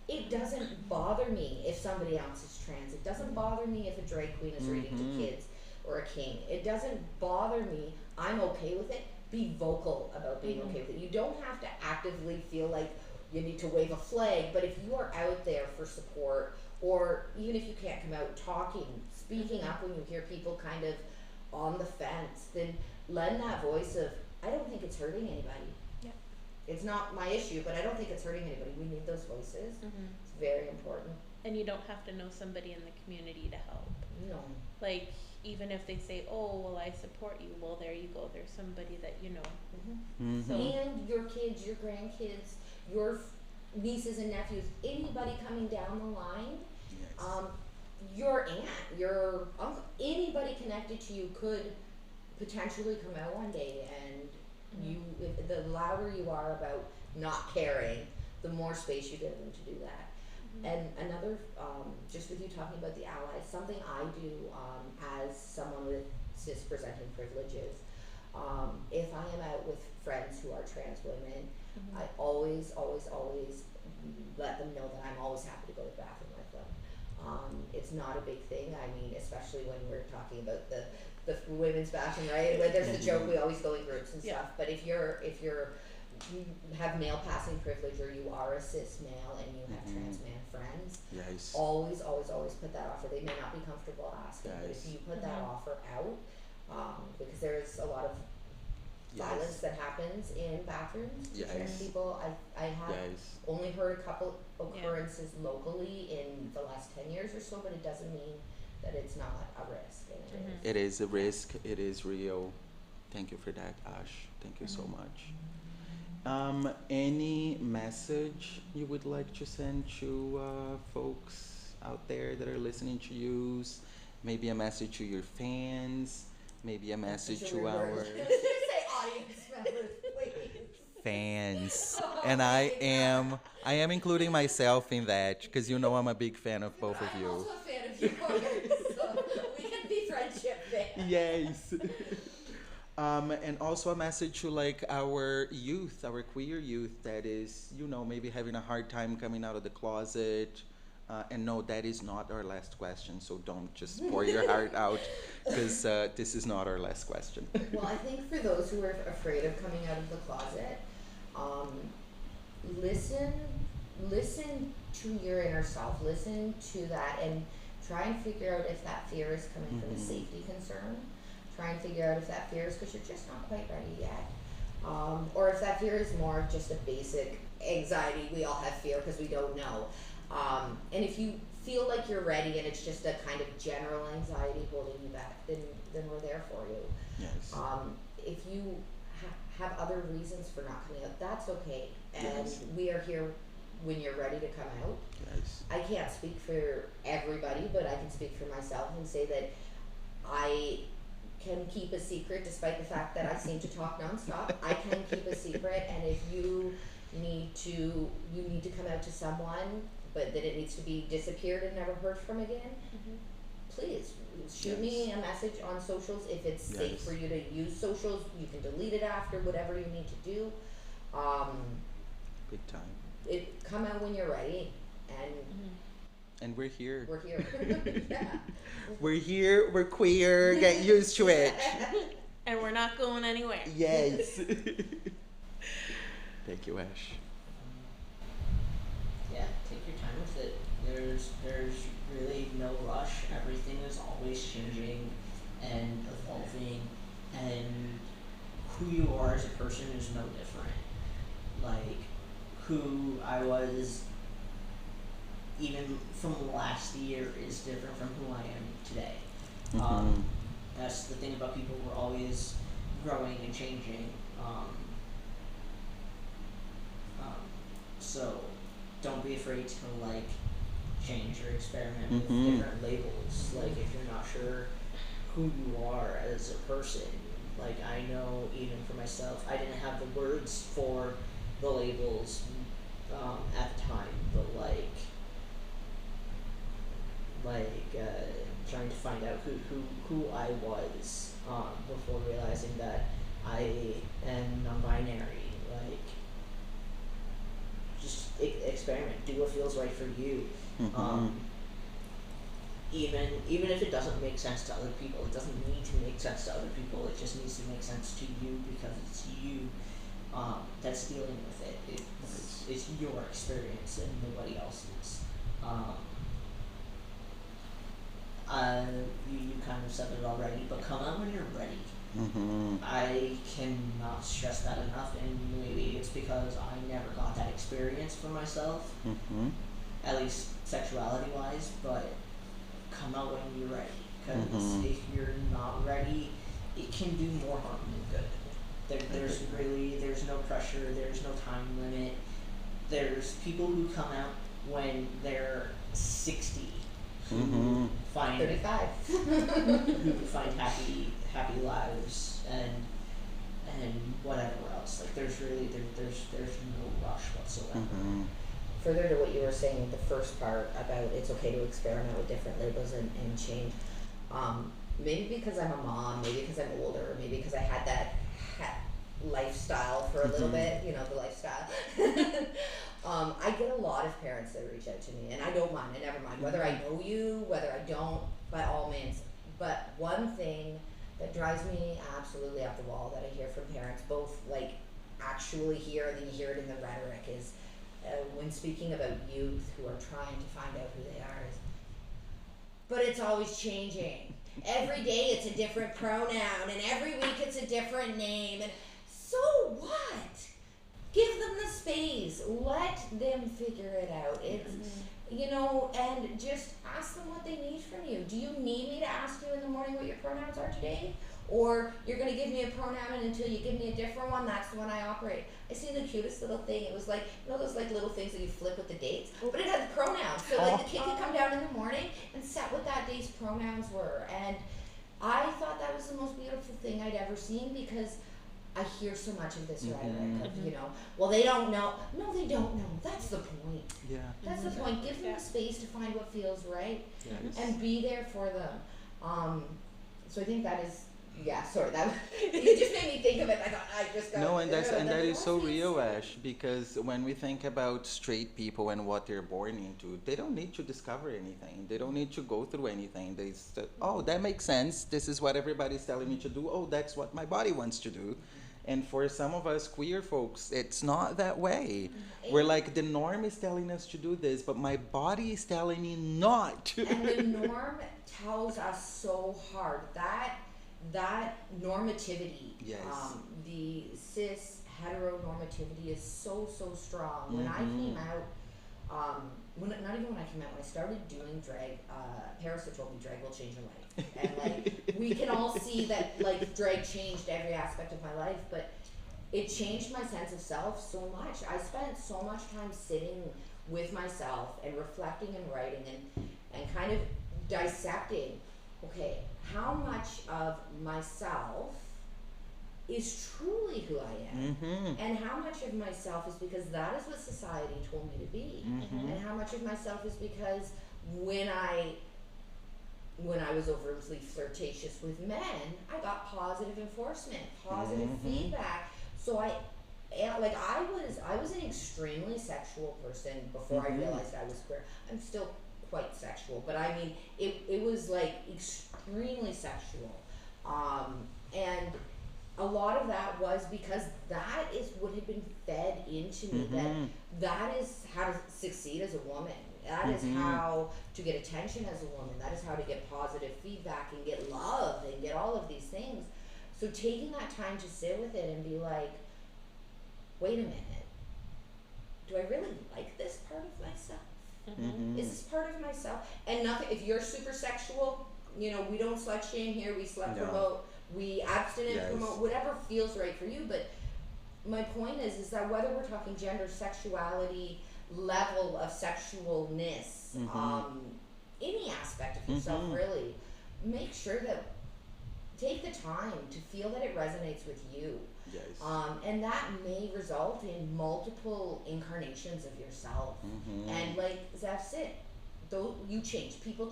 S2: It doesn't bother me if somebody else is trans. It doesn't bother me if a drag queen is reading to kids or a king. It doesn't bother me. I'm okay with it. Be vocal about being okay with it. You don't have to actively feel like you need to wave a flag, but if you are out there for support, or even if you can't come out talking, speaking up when you hear people kind of on the fence, then lend that voice of, I don't think it's hurting anybody. it's not my issue, but I don't think it's hurting anybody. We need those voices. It's very important.
S1: And you don't have to know somebody in the community to help.
S2: No.
S1: Like, even if they say, oh, well, I support you, well, there you go. There's somebody that you know. So,
S2: And your kids, your grandkids, your nieces and nephews, anybody coming down the line, your aunt, your uncle, anybody connected to you could potentially come out one day, and the louder you are about not caring, the more space you give them to do that. And another, just with you talking about the allies, something I do as someone with cis presenting privileges, if I am out with friends who are trans women, I always let them know that I'm always happy to go to the bathroom with them. It's not a big thing. I mean, especially when we're talking about the women's bathroom, right? Where there's the joke, we always go in groups and stuff. But if you have male passing privilege, or you are a cis male and you have trans man friends, always put that offer. They may not be comfortable asking, but if you put that offer out, because there's a lot of violence that happens in bathrooms to trans people. I have only heard a couple occurrences locally in the last 10 years or so, but it doesn't mean that it's not a risk. And
S4: it is a risk. It is real. Thank you for that, Ash. Thank you so much. Any message you would like to send to folks out there that are listening to you? Maybe a message to your fans. Maybe a message to our
S2: audience members, please.
S4: Fans. And I am including myself in that, because you know I'm a big fan of both of you.
S2: I'm also a fan of yours, so we can be friendship fans.
S4: Yes. And also a message to like our youth, our queer youth that is, maybe having a hard time coming out of the closet. And no, that is not our last question, so don't just pour your heart out, because this is not our last question.
S2: Well, I think for those who are afraid of coming out of the closet, listen to your inner self, listen to that, and try and figure out if that fear is coming from a safety concern. Try and figure out if that fear is because you're just not quite ready yet, or if that fear is more just a basic anxiety. We all have fear because we don't know. And if you feel like you're ready and it's just a kind of general anxiety holding you back, then we're there for you.
S4: Yes.
S2: If you have other reasons for not coming out, that's okay. And we are here when you're ready to come out.
S4: Yes.
S2: I can't speak for everybody, but I can speak for myself and say that I can keep a secret despite the fact that I seem to talk nonstop. I can keep a secret, and if you need to come out to someone, but that it needs to be disappeared and never heard from again, please shoot me a message on socials. If it's safe for you to use socials, you can delete it after, whatever you need to do.
S4: Big time.
S2: Come out when you're ready,
S4: and we're here.
S2: We're here. Yeah.
S4: We're here, we're queer, get used to it.
S1: And we're not going anywhere.
S4: Yes. Thank you, Ash.
S3: Yeah, take your time with it. There's really no rush. Everything is always changing and evolving, and who you are as a person is no different. Like, who I was even from last year is different from who I am today. That's the thing about people. We're always growing and changing. So don't be afraid to like change or experiment with different labels. Like, if you're not sure who you are as a person, like, I know even for myself, I didn't have the words for the labels at the time, but trying to find out who I was before realizing that I am non-binary. Like, just experiment, do what feels right for you. Even if it doesn't make sense to other people, it doesn't need to make sense to other people. It just needs to make sense to you, because it's you that's dealing with it. It's your experience and nobody else's. You kind of said it already, but come out when you're ready. I cannot stress that enough, and maybe it's because because I never got that experience for myself,
S4: Mm-hmm.
S3: at least sexuality wise, but come out when you're ready. Because
S4: Mhm.
S3: if you're not ready, it can do more harm than good. There's no pressure, there's no time limit. There's people who come out when they're 60 who
S4: Mhm.
S3: find
S2: 35.
S3: who find happy lives and whatever else. Like there's no rush whatsoever.
S4: Mm-hmm.
S2: Further to what you were saying, the first part about it's okay to experiment with different labels and change. Maybe because I'm a mom, maybe because I'm older, maybe because I had that lifestyle for a little bit, you know, the lifestyle. I get a lot of parents that reach out to me, and I don't mind, I never mind, whether I know you, whether I don't, by all means. But one thing that drives me absolutely up the wall that I hear from parents, both like actually hear and then you hear it in the rhetoric, is when speaking about youth who are trying to find out who they are, is, but it's always changing. Every day it's a different pronoun, and every week it's a different name, and so what? Give them the space. Let them figure it out. It's, you know, and just ask them what they need from you. Do you need me to ask you in the morning what your pronouns are today? Or you're going to give me a pronoun, and until you give me a different one, that's the one I operate. I seen the cutest little thing. It was like, you know those like little things that you flip with the dates? But it had pronouns. So like the kid could come down in the morning and set what that day's pronouns were. And I thought that was the most beautiful thing I'd ever seen, because I hear so much of this rhetoric of, you know, well, they don't know. No, they don't know. That's the point.
S4: Yeah.
S2: That's the point. Give them the space to find what feels right,
S4: Yes.
S2: and be there for them. So I think that is, yeah, sorry, that you just made me think of it. I thought I just got
S4: No, and that is so
S2: was
S4: real, Ash, because when we think about straight people and what they're born into, they don't need to discover anything. They don't need to go through anything. They say, oh, that makes sense. This is what everybody's telling me to do. Oh, that's what my body wants to do. And for some of us queer folks, it's not that way. We're like, the norm is telling us to do this, but my body is telling me not to.
S2: And the norm tells us so hard that normativity,
S4: Yes.
S2: the cis heteronormativity is so strong. When I came out, not even when I came out, when I started doing drag, Paris had told me drag will change your life, and like we can all see that like drag changed every aspect of my life, but it changed my sense of self so much. I spent so much time sitting with myself and reflecting and writing and kind of dissecting, okay, how much of myself is truly who I am, and how much of myself is because that is what society told me to be, and how much of myself is because when I was overtly flirtatious with men, I got positive enforcement, positive feedback. So I was an extremely sexual person before I realized I was queer. I'm still quite sexual, but I mean, it was like extremely sexual, and a lot of that was because that is what had been fed into me, that is how to succeed as a woman, that is how to get attention as a woman, that is how to get positive feedback and get love and get all of these things. So taking that time to sit with it and be like, wait a minute, do I really like this part of myself? Is this part of myself? And nothing, if you're super sexual, you know, we don't slut shame here, we slut promote, we abstinent promote, whatever feels right for you. But my point is that whether we're talking gender, sexuality, level of sexualness, any aspect of yourself really, make sure that, take the time to feel that it resonates with you.
S4: Yes.
S2: And that may result in multiple incarnations of yourself. And like Zeph said, though you change, people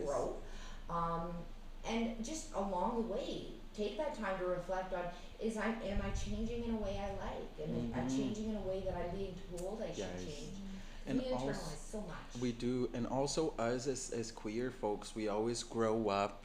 S2: grow. And just along the way, take that time to reflect on, am I changing in a way I like? Am I changing in a way that I'm being told I should change?
S4: And
S2: we internalize so much.
S4: We do, and also us as queer folks, we always grow up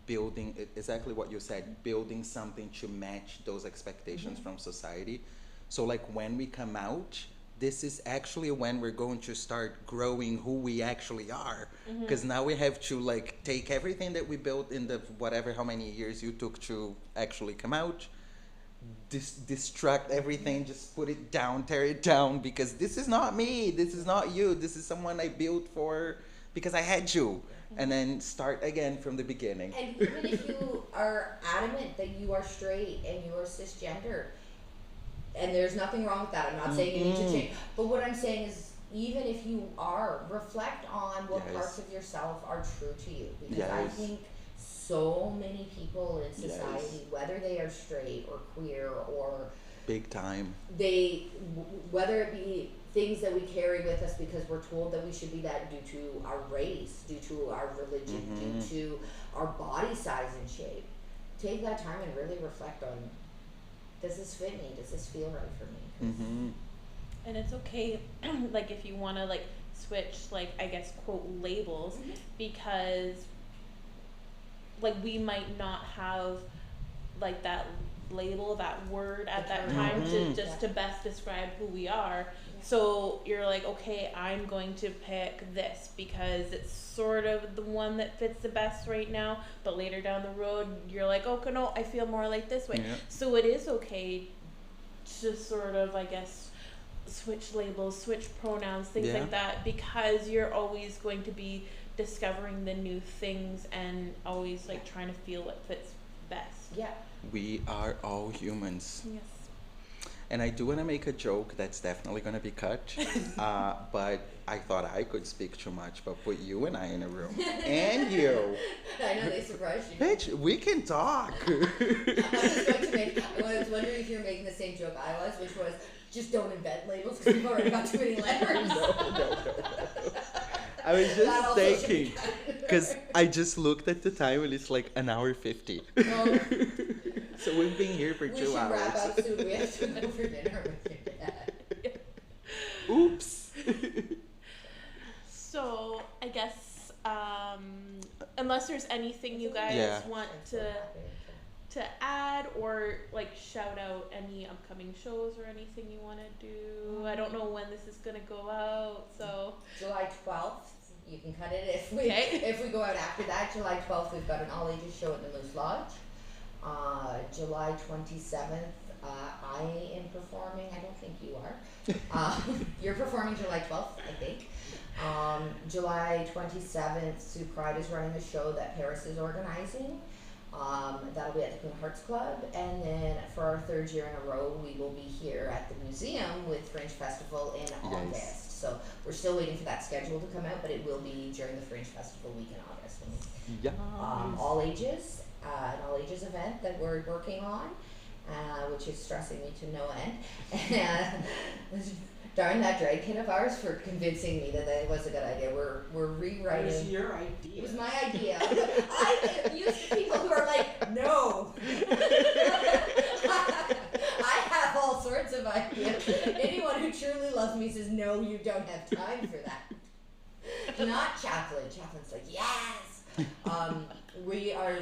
S4: building exactly what you said, building something to match those expectations from society. So like when we come out, this is actually when we're going to start growing who we actually are, because now we have to like take everything that we built in the whatever how many years you took to actually come out, distract everything, just put it down, tear it down, because this is not me, this is not you, this is someone I built for because I had you. And then start again from the beginning.
S2: And even if you are adamant that you are straight and you are cisgender, and there's nothing wrong with that, I'm not saying you need to change, but what I'm saying is, even if you are, reflect on what parts of yourself are true to you, because I think so many people in society, whether they are straight or queer or
S4: big time,
S2: whether it be things that we carry with us because we're told that we should be that due to our race, due to our religion, due to our body size and shape, take that time and really reflect on, does this fit me? Does this feel right for me?
S1: And it's okay, like, if you want to, like, switch, like, I guess, quote, labels, because, like, we might not have, like, that label, that word at that time to just to best describe who we are. So you're like, okay, I'm going to pick this because it's sort of the one that fits the best right now, but later down the road you're like, okay, no, I feel more like this way. So it is okay to sort of, I guess, switch labels, switch pronouns, things like that, because you're always going to be discovering the new things and always like trying to feel what fits best.
S4: We are all humans.
S1: Yes.
S4: And I do want to make a joke that's definitely going to be cut, but I thought I could speak too much, but put you and I in a room. And you.
S2: I know, they surprised you.
S4: Bitch, we can talk.
S2: I was wondering if you were making the same joke I was, which was, just don't invent labels because we've already got too many letters.
S4: No. I was just thinking, because I just looked at the time and it's like 1:50. So we've been here for 2 hours.
S2: We should wrap up soon. We have to go for dinner with your dad.
S4: Oops.
S1: So I guess unless there's anything you guys want to add or like shout out any upcoming shows or anything you want to do. I don't know when this is gonna go out, so
S2: July 12th. You can cut it if we go out after that. July 12th, we've got an all ages show at the Moose Lodge. July 27th, I am performing. I don't think you are. You're performing July 12th, I think. July 27th, Sue Pride is running a show that Paris is organizing. That'll be at the Queen Hearts Club. And then for our 3rd year in a row, we will be here at the museum with Fringe Festival in August. So we're still waiting for that schedule to come out, but it will be during the Fringe Festival week in August. All ages. An all ages event that we're working on, which is stressing me to no end. And darn that drag kid of ours for convincing me that that was a good idea. We're rewriting.
S3: It was your idea.
S2: It was my idea. I get used to people who are like, no. I have all sorts of ideas. Anyone who truly loves me says, no, you don't have time for that. Not Chaplin. Chaplin's like, yes. We are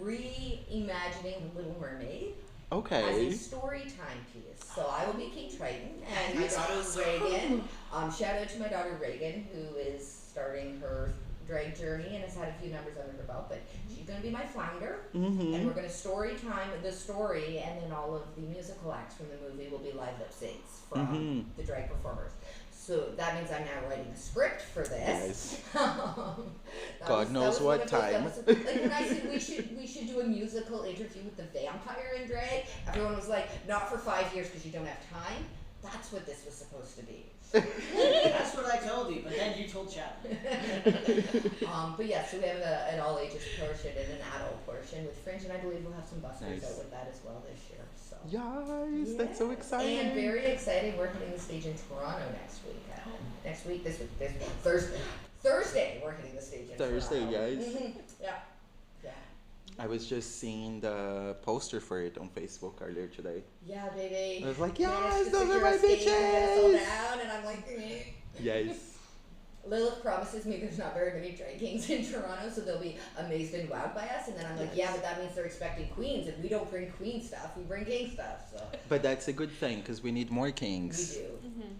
S2: reimagining The Little Mermaid as a story time piece. So I will be King Triton, and my daughter Reagan. Shout out to my daughter Reagan, who is starting her drag journey and has had a few numbers under her belt, but she's going to be my flounder, and we're going to story time the story, and then all of the musical acts from the movie will be live lip syncs from the drag performers. So that means I'm now writing a script for this.
S4: God knows what time.
S2: Like when I said we should do a musical interview with the vampire in drag, everyone was like, not for 5 years because you don't have time. That's what this was supposed to be.
S3: That's what I told you, but then you told Chaplin.
S2: But yeah, so we have an all ages portion and an adult portion with Fringe, and I believe we'll have some buskers out with that as well this year. So.
S4: Yes, that's so exciting.
S2: And very exciting. We're hitting the stage in Toronto next week. This Thursday, we're hitting the stage in Toronto.
S4: Guys.
S2: Yeah.
S4: I was just seeing the poster for it on Facebook earlier today.
S2: Yeah, baby.
S4: I was like, yes, those are my bitches.
S2: And I'm like,
S4: yes.
S2: Lilith promises me there's not very many drag kings in Toronto, so they'll be amazed and wowed by us. And then I'm like, yeah, but that means they're expecting queens, and we don't bring queen stuff, we bring king stuff. So.
S4: But that's a good thing, because we need more kings.
S2: We do.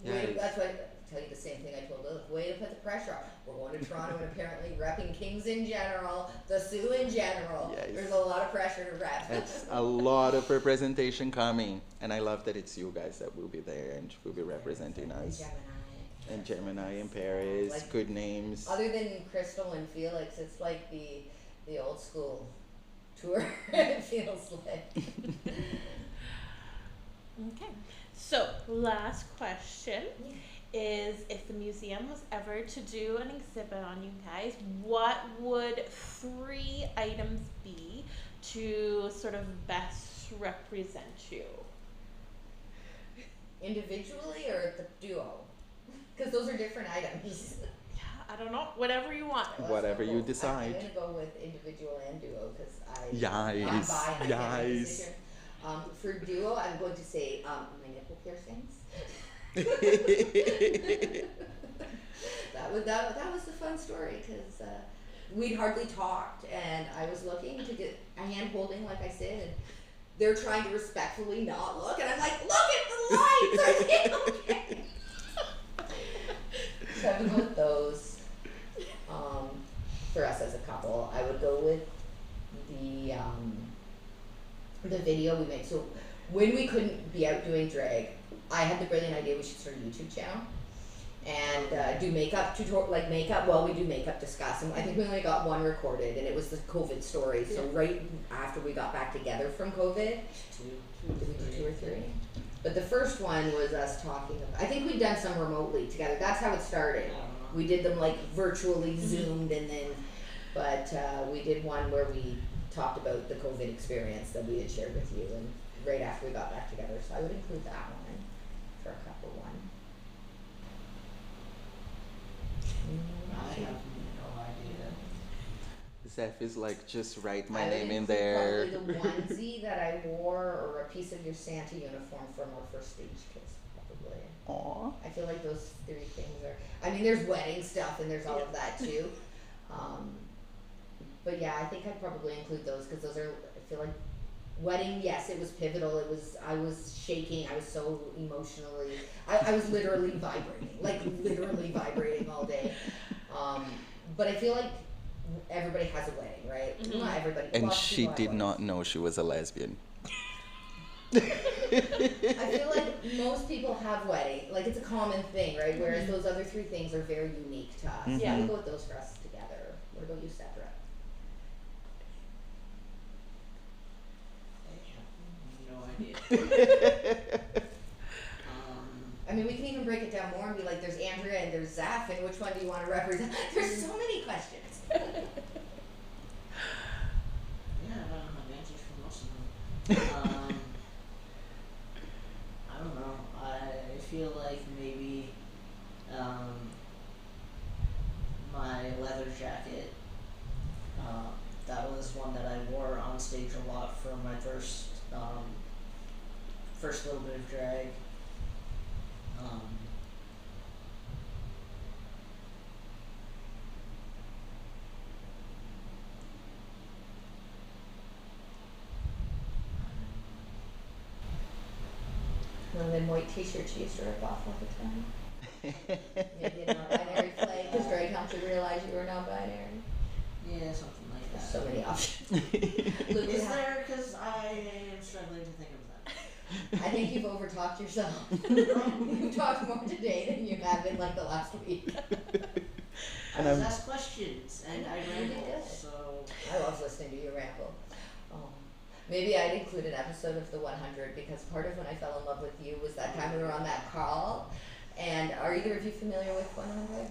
S4: Yes.
S2: That's why I tell you the same thing I told Lilith. way to put the pressure on. We're going to Toronto and apparently repping Kings in general, the Sioux in general.
S4: Yes.
S2: There's a lot of pressure to rep.
S4: That's a lot of representation coming, and I love that it's you guys that will be there and will be representing us. And Gemini and Paris,
S2: Like,
S4: good names.
S2: Other than Crystal and Felix, it's like the old school tour. It feels like.
S1: Okay. So, last question is, if the museum was ever to do an exhibit on you guys, what would 3 items be to sort of best represent you?
S2: Individually or the duo? Because those are different items.
S1: Yeah, I don't know. Whatever you want.
S4: Whatever you decide.
S2: I'm going to go with individual and duo because
S4: Yes, yes.
S2: For duo, I'm going to say my nipple piercings. that was a fun story because we'd hardly talked, and I was looking to get a hand holding, like I said, and they're trying to respectfully not look, and I'm like, look at the lights! Okay. So I would go with those. For us as a couple, I would go with the video we made. So when we couldn't be out doing drag, I had the brilliant idea we should start a YouTube channel and do makeup tutorial, like makeup. Well, we do makeup discuss, and I think we only got 1 recorded, and it was the COVID story. So right after we got back together from COVID, did we do 2 or 3? But the first one was us talking about, I think we'd done some remotely together. That's how it started. We did them like virtually zoomed, and then, but we did one where we talked about the COVID experience that we had shared with you, and right after we got back together. So I would include that one for a couple one.
S3: I have no idea.
S4: Zeph is like, just write my
S2: I would
S4: name in
S2: include
S4: there.
S2: Probably the onesie that I wore, or a piece of your Santa uniform from our first stage kiss, probably.
S4: Aw.
S2: I feel like those 3 things are, I mean, there's wedding stuff and there's all of that too. But yeah, I think I'd probably include those because those are, I feel like, wedding, yes, it was pivotal. I was shaking. I was so emotionally, I was literally vibrating, like literally vibrating all day. But I feel like everybody has a wedding, right?
S1: Mm-hmm.
S2: Not everybody.
S4: And
S2: lots of
S4: she
S2: people have
S4: did
S2: weddings.
S4: not know she was a lesbian.
S2: I feel like most people have wedding, like it's a common thing, right? Whereas those other 3 things are very unique to us.
S4: Mhm.
S2: Yeah, we go with those for us together. What about you, separate?
S3: I have no idea.
S2: I mean, we can even break it down more and be like, there's Andrea and there's Zeph, and which one do you want to represent? There's so many questions.
S3: Yeah, I don't have answers for most of them. I don't know. I feel like maybe my leather jacket. That was one that I wore on stage a lot for my first little bit of drag.
S2: One of them white t-shirts you used to rip off all the time. Maybe a non-binary flag, because drag helped you realize you were non-binary.
S3: Yeah, something like that.
S2: There's so many options. Luke,
S3: Is there? Because I am struggling to think of that.
S2: I think you've overtalked yourself. You've talked more today than you have in like the last week.
S3: I was asked questions and I rambled,
S2: did.
S3: so.
S2: I love listening to you ramble. Maybe I'd include an episode of the 100 because part of when I fell in love with you was that time we were on that call. And are either of you familiar with 100?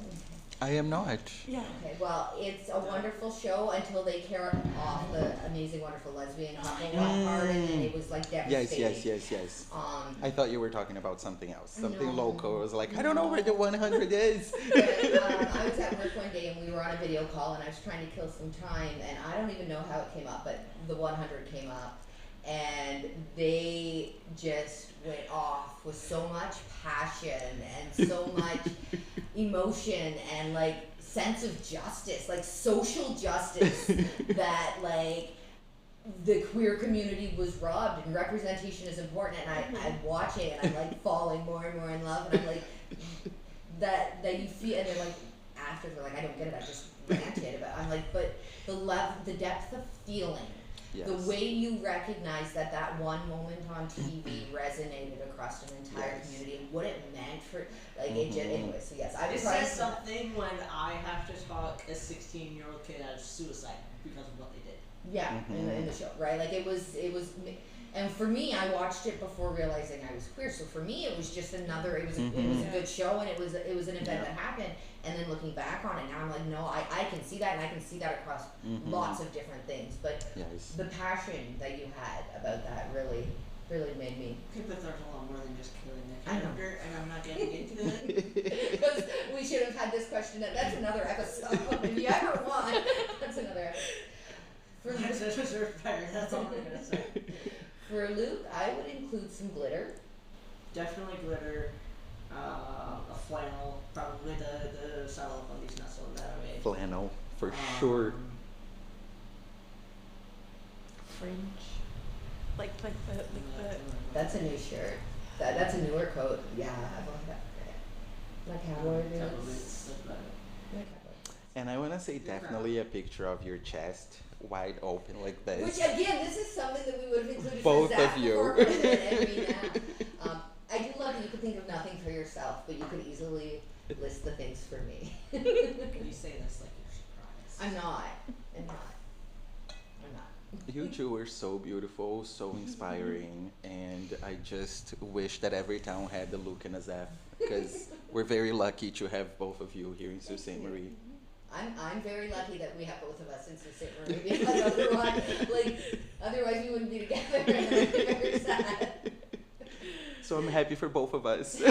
S4: I am not.
S1: Yeah.
S2: Okay, well, it's a wonderful show until they carry off the amazing, wonderful lesbian couple that part, and then it was like devastating.
S4: Yes. I thought you were talking about something else, something
S2: No.
S4: local. I was like, I don't know where the 100 is.
S2: But, I was at work one day and we were on a video call and I was trying to kill some time, and I don't even know how it came up, but the 100 came up, and they just went off with so much passion and so much emotion and like sense of justice, like social justice, that like the queer community was robbed and representation is important. And I'm watching and I'm like falling more and more in love, and I'm like, that you feel, and they're like, after they're like, I don't get it, I just ranted about. I'm like, but the depth of feeling,
S4: Yes.
S2: the way you recognize that one moment on TV resonated across an entire
S4: Yes.
S2: community, and what it meant for, like, it just, anyway. So yes, I
S3: It
S2: was
S3: says something when I have to talk a 16-year-old kid out of suicide because of what they did.
S2: Yeah, in the show, right? Like it was, and for me, I watched it before realizing I was queer. So for me, it was just another. It was a good show, and it was an event that happened. And then looking back on it now, I'm like, no, I can see that, and I can see that across lots of different things. But
S4: Yes.
S2: the passion that you had about that really made me.
S3: I think that there's a lot more than just killing the
S2: I know.
S3: character, and I'm not getting into it.
S2: Because we should have had this question. That's another episode. If you ever want, that's another episode.
S3: That's a reserved fire, that's all I'm gonna say.
S2: For Luke, I would include some glitter.
S3: Definitely glitter, a flannel, probably the saddle on these nestle that I made.
S4: Flannel, for sure.
S1: Fringe. Like the
S2: That's a new shirt. That's a newer coat. Yeah, I love that. Like cowboy
S3: Cowboy
S2: boots.
S3: boots, that's about it.
S2: Like cowboy boots.
S4: And I want to say definitely a picture of your chest wide open like this.
S2: Which again, this is something that we would have included
S4: Both
S2: for Zeph
S4: of you.
S2: before we did it, and we now. I do love that you could think of nothing for yourself, but you could easily list the things for me.
S3: Can you say this like you're surprised?
S2: I'm not.
S4: You two were so beautiful, so inspiring, and I just wish that every town had the Luke and a Zeph, because we're very lucky to have both of you here in Sault Ste. Marie.
S2: I'm very lucky that we have both of us in Sault Ste. Marie, because otherwise we wouldn't be together, and I'd be very sad.
S4: So I'm happy for both of us.